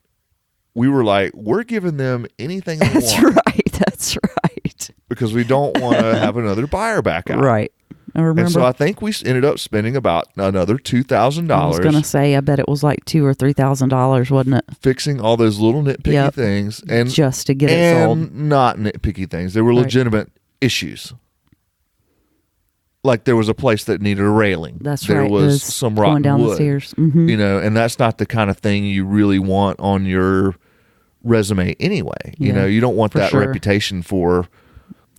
we were like, we're giving them anything they want. That's right. Because we don't want to have another buyer back out. Right. I remember. And so I think we ended up spending about another $2,000. I was going to say, I bet it was like $2,000 or $3,000, wasn't it? Fixing all those little nitpicky things. And just to get it sold. And not nitpicky things. There were legitimate issues. Like there was a place that needed a railing. That's there right. was some rotten going down wood. The stairs. Mm-hmm. And that's not the kind of thing you really want on your resume anyway. Yeah, you don't want that reputation for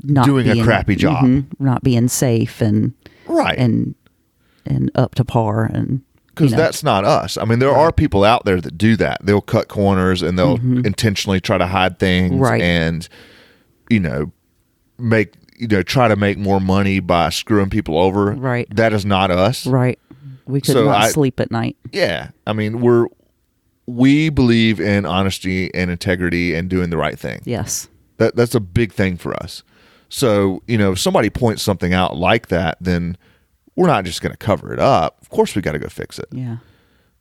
not doing a crappy job. Mm-hmm, not being safe and up to par. And because that's not us. I mean, there are people out there that do that. They'll cut corners and they'll intentionally try to hide things and try to make more money by screwing people over. Right. That is not us. Right. We could not sleep at night. Yeah. I mean, we believe in honesty and integrity and doing the right thing. Yes. That's a big thing for us. So, if somebody points something out like that, then we're not just going to cover it up. Of course, we got to go fix it. Yeah.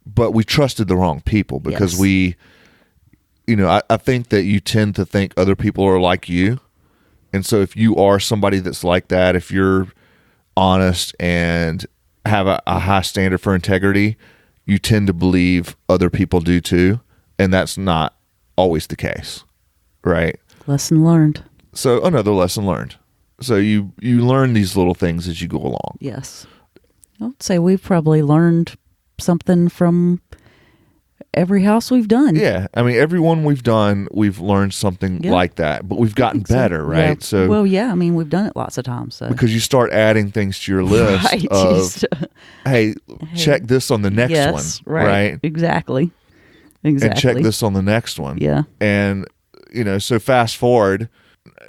But we trusted the wrong people because I think that you tend to think other people are like you. And so if you are somebody that's like that, if you're honest and have a high standard for integrity, you tend to believe other people do too. And that's not always the case, right? Lesson learned. So another lesson learned. So you learn these little things as you go along. Yes. I'd say we've probably learned something from every house we've done. Yeah. I mean, every one we've done, we've learned something like that, but we've gotten better, right? Yeah. So, well, yeah, I mean, we've done it lots of times. So. Because you start adding things to your list of, hey, check this on the next one, right? Exactly. And check this on the next one. Yeah. And, so fast forward,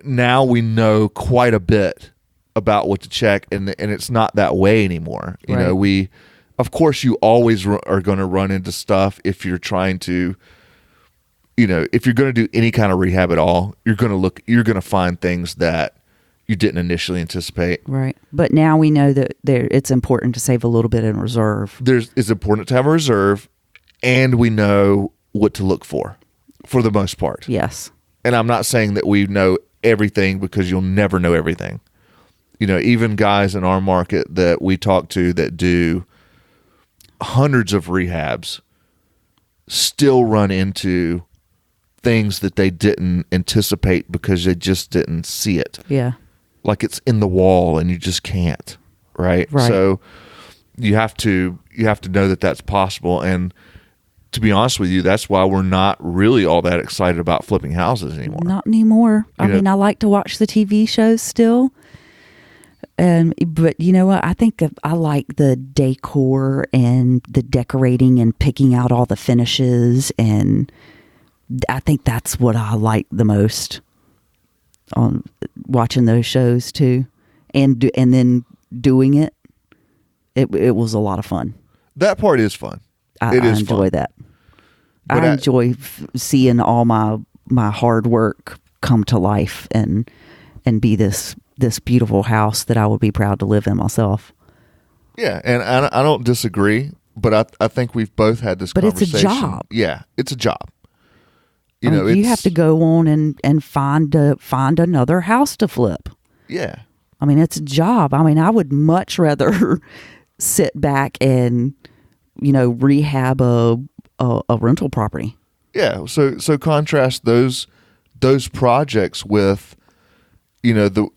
now we know quite a bit about what to check, and it's not that way anymore. Of course, you always are going to run into stuff if you're trying to, if you're going to do any kind of rehab at all, you're going to find things that you didn't initially anticipate. Right. But now we know that it's important to save a little bit in reserve. It's important to have a reserve, and we know what to look for the most part. Yes. And I'm not saying that we know everything, because you'll never know everything. Even guys in our market that we talk to that do hundreds of rehabs still run into things that they didn't anticipate because they just didn't see it. Yeah. Like it's in the wall and you just can't, right? So you have to know that that's possible. And to be honest with you, that's why we're not really all that excited about flipping houses anymore. Not anymore. I mean, I like to watch the TV shows still. But you know what? I think I like the decor and the decorating and picking out all the finishes, and I think that's what I like the most on watching those shows too, and then doing it. It was a lot of fun. That part is fun. I enjoy that. But I enjoy seeing all my hard work come to life and be this beautiful house that I would be proud to live in myself. Yeah, and I don't disagree, but I think we've both had this conversation. But it's a job. Yeah, it's a job. You have to go on and find another house to flip. Yeah. I mean, it's a job. I mean, I would much rather sit back and, rehab a a rental property. Yeah. So contrast those projects with, the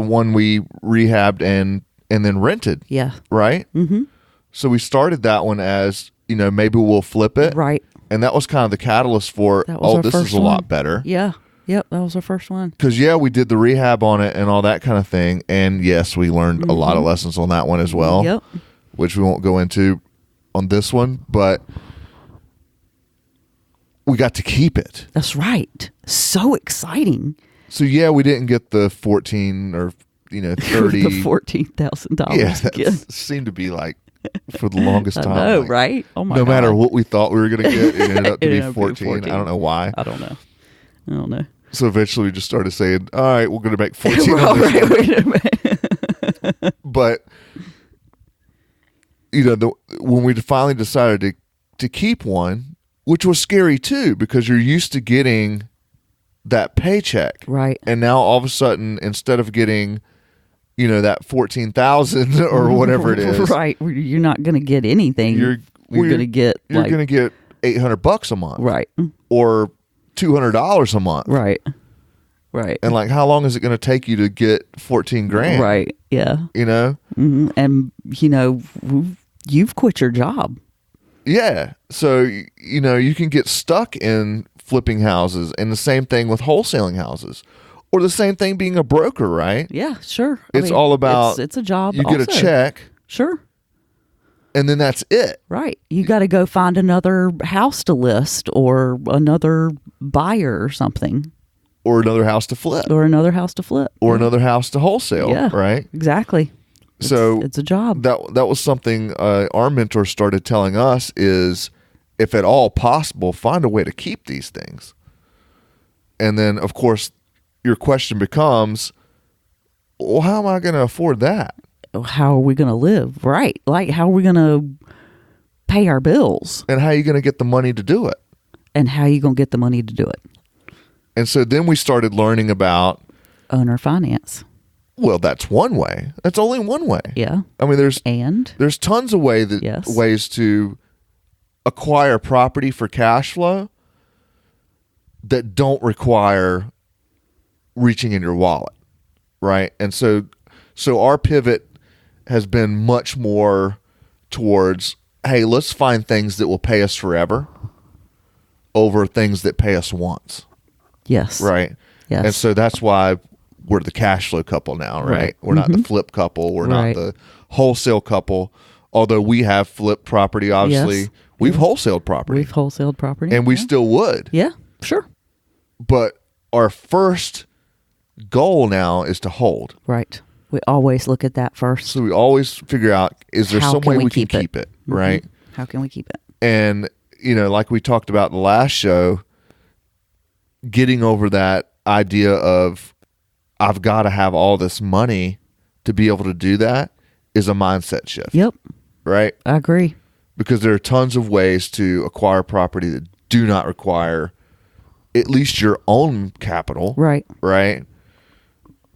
one we rehabbed and then rented. Yeah. Right. Mm-hmm. So we started that one as, maybe we'll flip it. Right. And that was kind of the catalyst for, this is a lot better. Yeah. Yep. That was our first one. Because, we did the rehab on it and all that kind of thing. And yes, we learned a lot of lessons on that one as well. Yep. Which we won't go into on this one, but we got to keep it. That's right. So exciting. So we didn't get the 14 or 30 the $14,000. Yeah, that seemed to be like for the longest time. I know, right? Oh my God. No matter what we thought we were going to get, it ended up to be 14. I don't know why. I don't know. So eventually we just started saying, all right, we're going to make 14 on this one. But when we finally decided to keep one, which was scary too, because you're used to getting that paycheck. Right. And now all of a sudden, instead of getting, that 14,000 or whatever it is. Right. You're not going to get anything. You're going to get $800 a month. Right. Or $200 a month. Right. Right. And how long is it going to take you to get 14 grand? Right. Yeah. Mm-hmm. And you've quit your job. Yeah. So, you can get stuck in flipping houses, and the same thing with wholesaling houses, or the same thing being a broker, right? Yeah, sure. It's all about, it's a job. You get a check. Sure. And then that's it. Right. You got to go find another house to list or another buyer or something. Or another house to flip. Or another house to flip. Or another house to wholesale. Yeah. Right? Exactly. So it's a job. That was something our mentor started telling us is, if at all possible, find a way to keep these things. And then, of course, your question becomes, well, how am I going to afford that? How are we going to live? Right. How are we going to pay our bills? And how are you going to get the money to do it? And how are you going to get the money to do it? And so then we started learning about owner finance. Well, that's one way. That's only one way. Yeah. I mean, there's tons of ways to acquire property for cash flow that don't require reaching in your wallet, right? And so our pivot has been much more towards, hey, let's find things that will pay us forever over things that pay us once. Yes. Right? Yes. And so that's why we're the cash flow couple now, right? We're not the flip couple. We're not the wholesale couple. Although we have flip property, obviously. Yes. We've wholesaled property. We've wholesaled property. And we still would. Yeah, sure. But our first goal now is to hold. Right. We always look at that first. So we always figure out, is there some way we can keep it? Right? Mm-hmm. How can we keep it? And, like we talked about in the last show, getting over that idea of, I've got to have all this money to be able to do that is a mindset shift. Yep. Right? I agree. Because there are tons of ways to acquire property that do not require at least your own capital. Right. Right?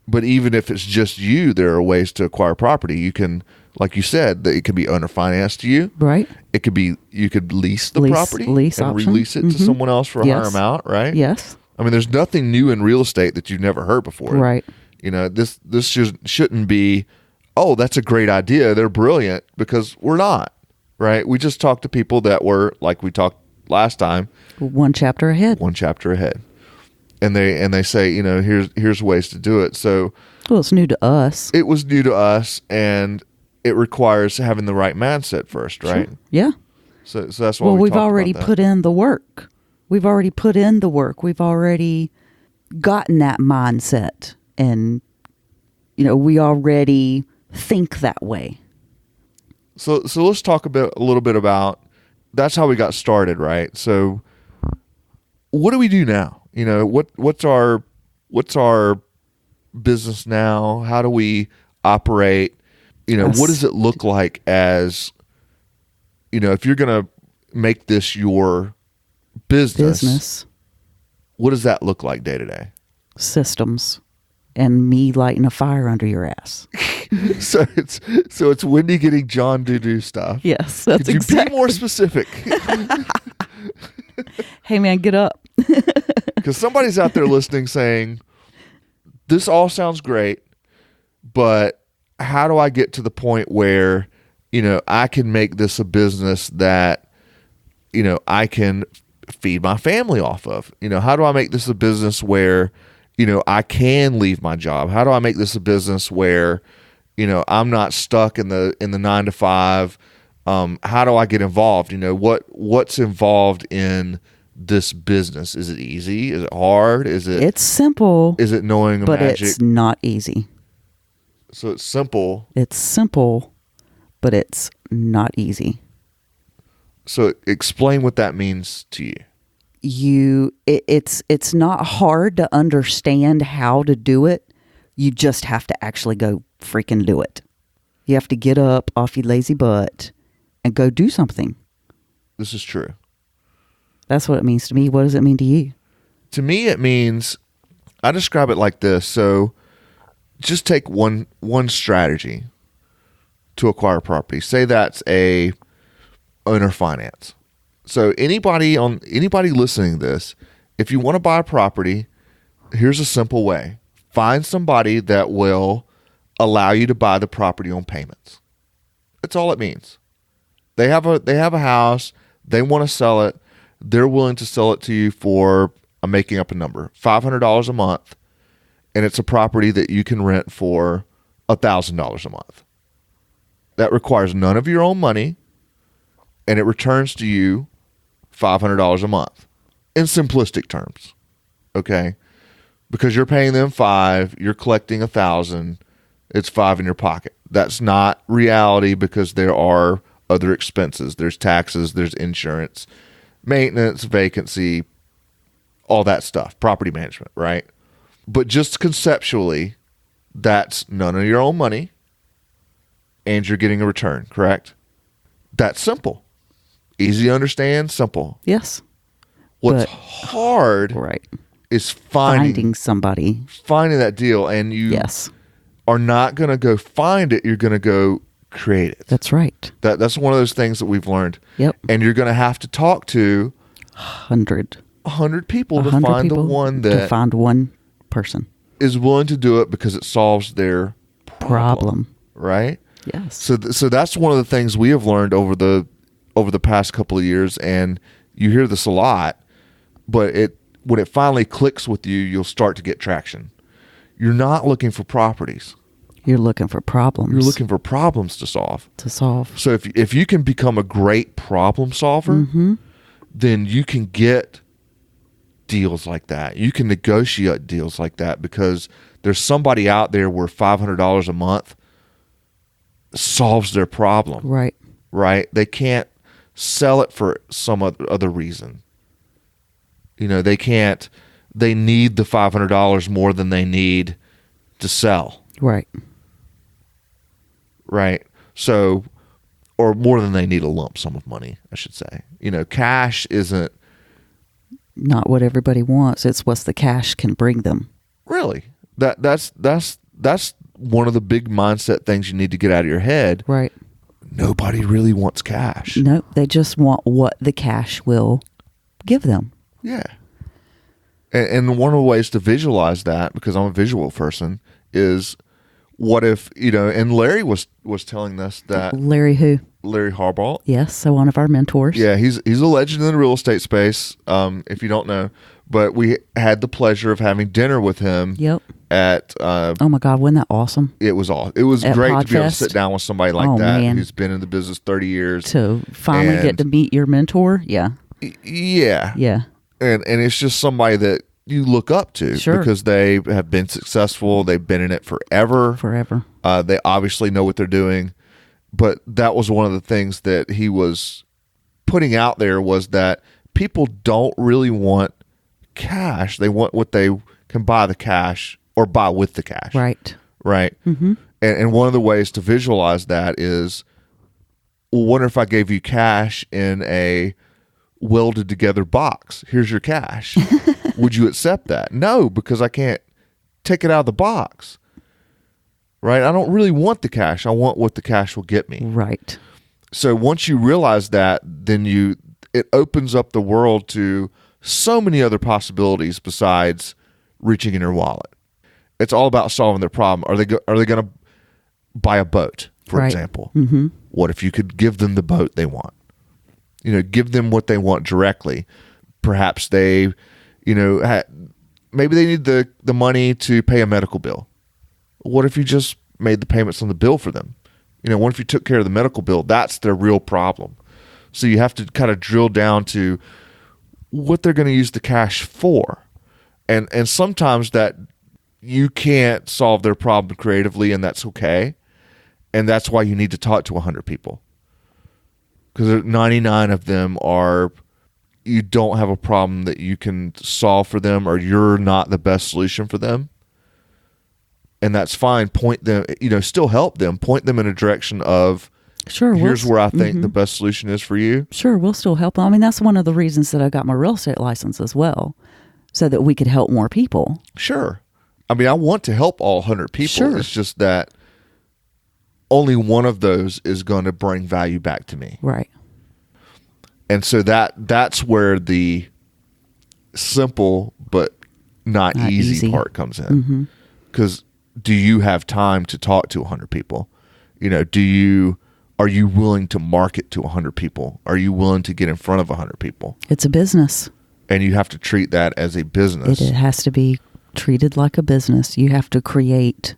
But even if it's just you, there are ways to acquire property. You can, like you said, that it could be owner financed to you. Right. It could be, you could lease the property and option. Release it to someone else for a higher amount, right? Yes. I mean, there's nothing new in real estate that you've never heard before. Right. This shouldn't be, oh, that's a great idea. They're brilliant, because we're not, right? We just talked to people that were, like we talked last time, one chapter ahead. And they say, here's ways to do it. So, well, it's new to us. It was new to us, and it requires having the right mindset first, right? Sure. Yeah. So that's why we've already put in the work. We've already put in the work. We've already gotten that mindset, and we already think that way. So let's talk a little bit about, that's how we got started, right? So what do we do now? What's our business now? How do we operate? What does it look like as, if you're going to make this your business, what does that look like day to day? Systems and me lighting a fire under your ass. So it's Wendy getting John to do stuff. Yes, that's Could you exactly. be more specific? Hey, man, get up. Because somebody's out there listening saying, this all sounds great, but how do I get to the point where, I can make this a business that, I can feed my family off of? How do I make this a business where, I can leave my job? How do I make this a business where, I'm not stuck in the 9 to 5? How do I get involved? What's involved in this business? Is it easy? Is it hard? It's simple. Is it knowing but magic? It's not easy. So it's simple. It's simple, but it's not easy. So explain what that means to you. It's not hard to understand how to do it. You just have to actually go freaking do it. You have to get up off your lazy butt and go do something. This is true. That's what it means to me. What does it mean to you? To me, it means, I describe it like this. So just take one strategy to acquire property. Say that's a owner finance. So anybody listening to this, if you want to buy a property, here's a simple way. Find somebody that will allow you to buy the property on payments. That's all it means. They have a house, they want to sell it. They're willing to sell it to you for, I'm making up a number, $500 a month, and it's a property that you can rent for $1,000 a month. That requires none of your own money, and it returns to you $500 a month in simplistic terms. Okay? Because you're paying them $5, you're collecting $1,000, it's $5 in your pocket. That's not reality because there are other expenses. There's taxes, there's insurance, maintenance, vacancy, all that stuff, property management, right? But just conceptually, that's none of your own money and you're getting a return, correct? That's simple. Easy to understand, simple. Yes. What's hard is finding somebody. Finding that deal, and you are not going to go find it, you're going to go create it. That's right. That's one of those things that we've learned. Yep. And you're going to have to talk to 100 people to find the one that... To find one person. Is willing to do it because it solves their problem. Right? Yes. So that's one of the things we have learned over the past couple of years, and you hear this a lot, but when it finally clicks with you, you'll start to get traction. You're not looking for properties. You're looking for problems. You're looking for problems to solve. So if you can become a great problem solver, then you can get deals like that. You can negotiate deals like that because there's somebody out there where $500 a month solves their problem. Right. Right? They can't sell it for some other reason. They need the $500 more than they need to sell. Right. Right. So, or more than they need a lump sum of money, I should say. Cash isn't... Not what everybody wants. It's what the cash can bring them. Really. That's one of the big mindset things you need to get out of your head. Right. Nobody really wants cash. No, they just want what the cash will give them. Yeah. And one of the ways to visualize that, because I'm a visual person, is what if, and Larry was telling us that... Larry who? Larry Harbaugh. Yes, so one of our mentors. Yeah, he's a legend in the real estate space, if you don't know. But we had the pleasure of having dinner with him. Yep. At oh my God, wasn't that awesome? It was awesome. It was great to be able to sit down with somebody like that who's been in the business 30 years. To finally get to meet your mentor. Yeah. Yeah. Yeah. And it's just somebody that you look up to because they have been successful. They've been in it forever. They obviously know what they're doing. But that was one of the things that he was putting out there, was that people don't really want cash. They want what they can buy the cash or buy with the cash. Right. Mm-hmm. And one of the ways to visualize that is, well, what if I gave you cash in a welded together box? Here's your cash. Would you accept that? No, because I can't take it out of the box. right? I don't really want the cash. I want what the cash will get me. Right. So once you realize that, then it opens up the world to so many other possibilities besides reaching in your wallet. It's all about solving their problem. Are they going to buy a boat, for example? Mm-hmm. What if you could give them the boat they want? Give them what they want directly. Perhaps they, maybe they need the money to pay a medical bill. What if you just made the payments on the bill for them? What if you took care of the medical bill? That's their real problem. So you have to kind of drill down to what they're going to use the cash for. And sometimes that you can't solve their problem creatively, and that's okay. And that's why you need to talk to 100 people. Because 99 of them you don't have a problem that you can solve for them, or you're not the best solution for them. And that's fine. Point them, still help them. Point them in a direction of, here's where I think the best solution is for you. Sure, we'll still help them. I mean, that's one of the reasons that I got my real estate license as well, so that we could help more people. Sure. I mean, I want to help all 100 people. Sure. It's just that only one of those is going to bring value back to me. Right. And so that's where the simple but not easy part comes in. Because do you have time to talk to 100 people? Are you willing to market to 100 people? Are you willing to get in front of 100 people? It's a business. And you have to treat that as a business. It has to be treated like a business. You have to create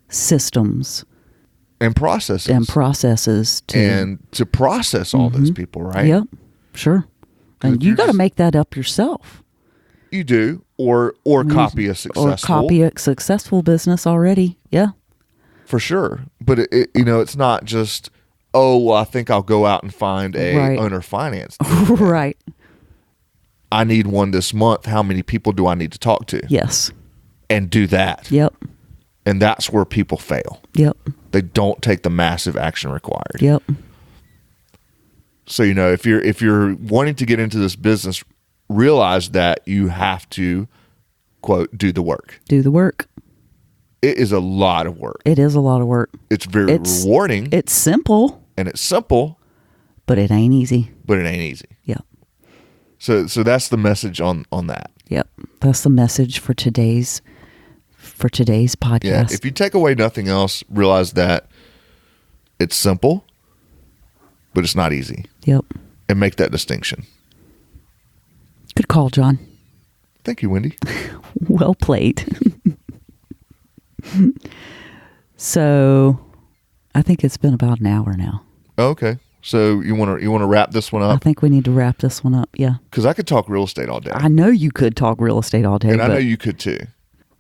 systems and processes to process all those people, right? Yep, sure. And you got to make that up yourself. You do, or copy a successful business already. Yeah, for sure. But it's not just, I think I'll go out and find a owner finance. Right. I need one this month. How many people do I need to talk to? Yes. And do that. Yep. And that's where people fail. Yep. They don't take the massive action required. Yep. So, if you're wanting to get into this business, realize that you have to, quote, do the work. Do the work. It is a lot of work. It is a lot of work. It's very rewarding. It's simple. And it's simple. But it ain't easy. Yeah. So that's the message on that. Yep. That's the message for today's podcast. Yeah. If you take away nothing else, realize that it's simple, but it's not easy. Yep. And make that distinction. Good call, John. Thank you, Wendy. Well played. So, I think it's been about an hour now. Okay. So you want to wrap this one up? I think we need to wrap this one up. Yeah. Because I could talk real estate all day. I know you could talk real estate all day, and I know you could too.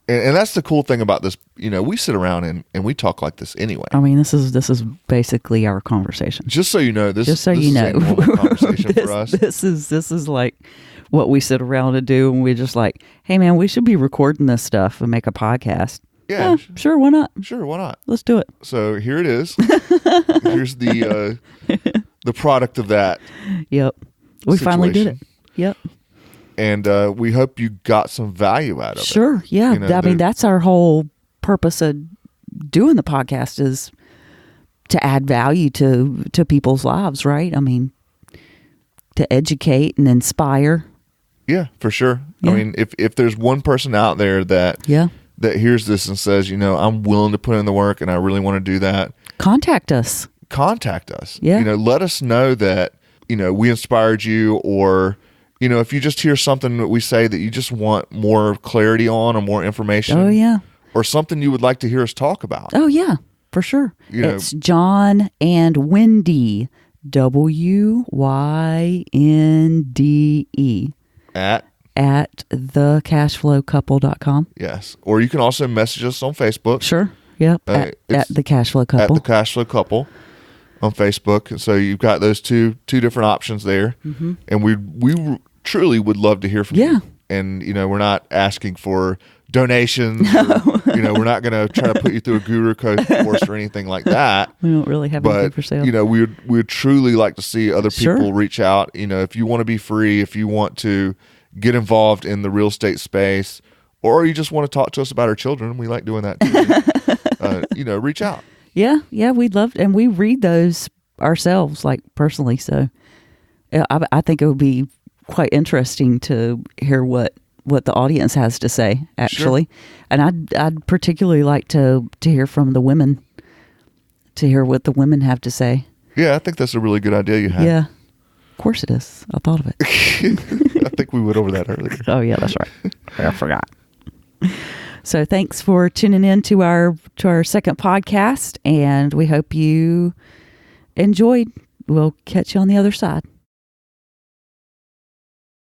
And that's the cool thing about this. We sit around and we talk like this anyway. I mean, this is basically our conversation. Just so you know, this is a normal conversation for us. This is like what we sit around and do, and we're just like, hey man, we should be recording this stuff and make a podcast. Yeah, sure, why not? Sure, why not? Let's do it. So here it is. Here's the product of that. Yep, we finally did it. Yep. And we hope you got some value out of it. Sure, yeah. I mean, that's our whole purpose of doing the podcast, is to add value to people's lives, right? I mean, to educate and inspire. Yeah, for sure. Yeah. I mean, if there's one person out there that hears this and says, I'm willing to put in the work and I really want to do that, contact us. Yeah. Let us know that, we inspired you, or, if you just hear something that we say that you just want more clarity on or more information. Oh, yeah. Or something you would like to hear us talk about. Oh, yeah, for sure. It's John and Wynde, WYNDE. At thecashflowcouple.com. Yes. Or you can also message us on Facebook. Sure. Yep. At the Cashflow Couple. At the Cashflow Couple on Facebook. And so you've got those two different options there. Mm-hmm. And we truly would love to hear from you. And, we're not asking for donations. No. Or, we're not going to try to put you through a guru course or anything like that. We don't really have anything for sale. We would truly like to see other people reach out. If you want to be free, if you want to get involved in the real estate space, or you just want to talk to us about our children. We like doing that too. reach out. Yeah, we'd love to, and we read those ourselves, like personally. So I think it would be quite interesting to hear what the audience has to say, actually. Sure. And I'd particularly like to hear from the women, to hear what the women have to say. Yeah, I think that's a really good idea you have. Yeah, of course it is. I thought of it. I think we went over that earlier. Oh yeah, that's right. I forgot. So thanks for tuning in to our second podcast, and we hope you enjoyed. We'll catch you on the other side.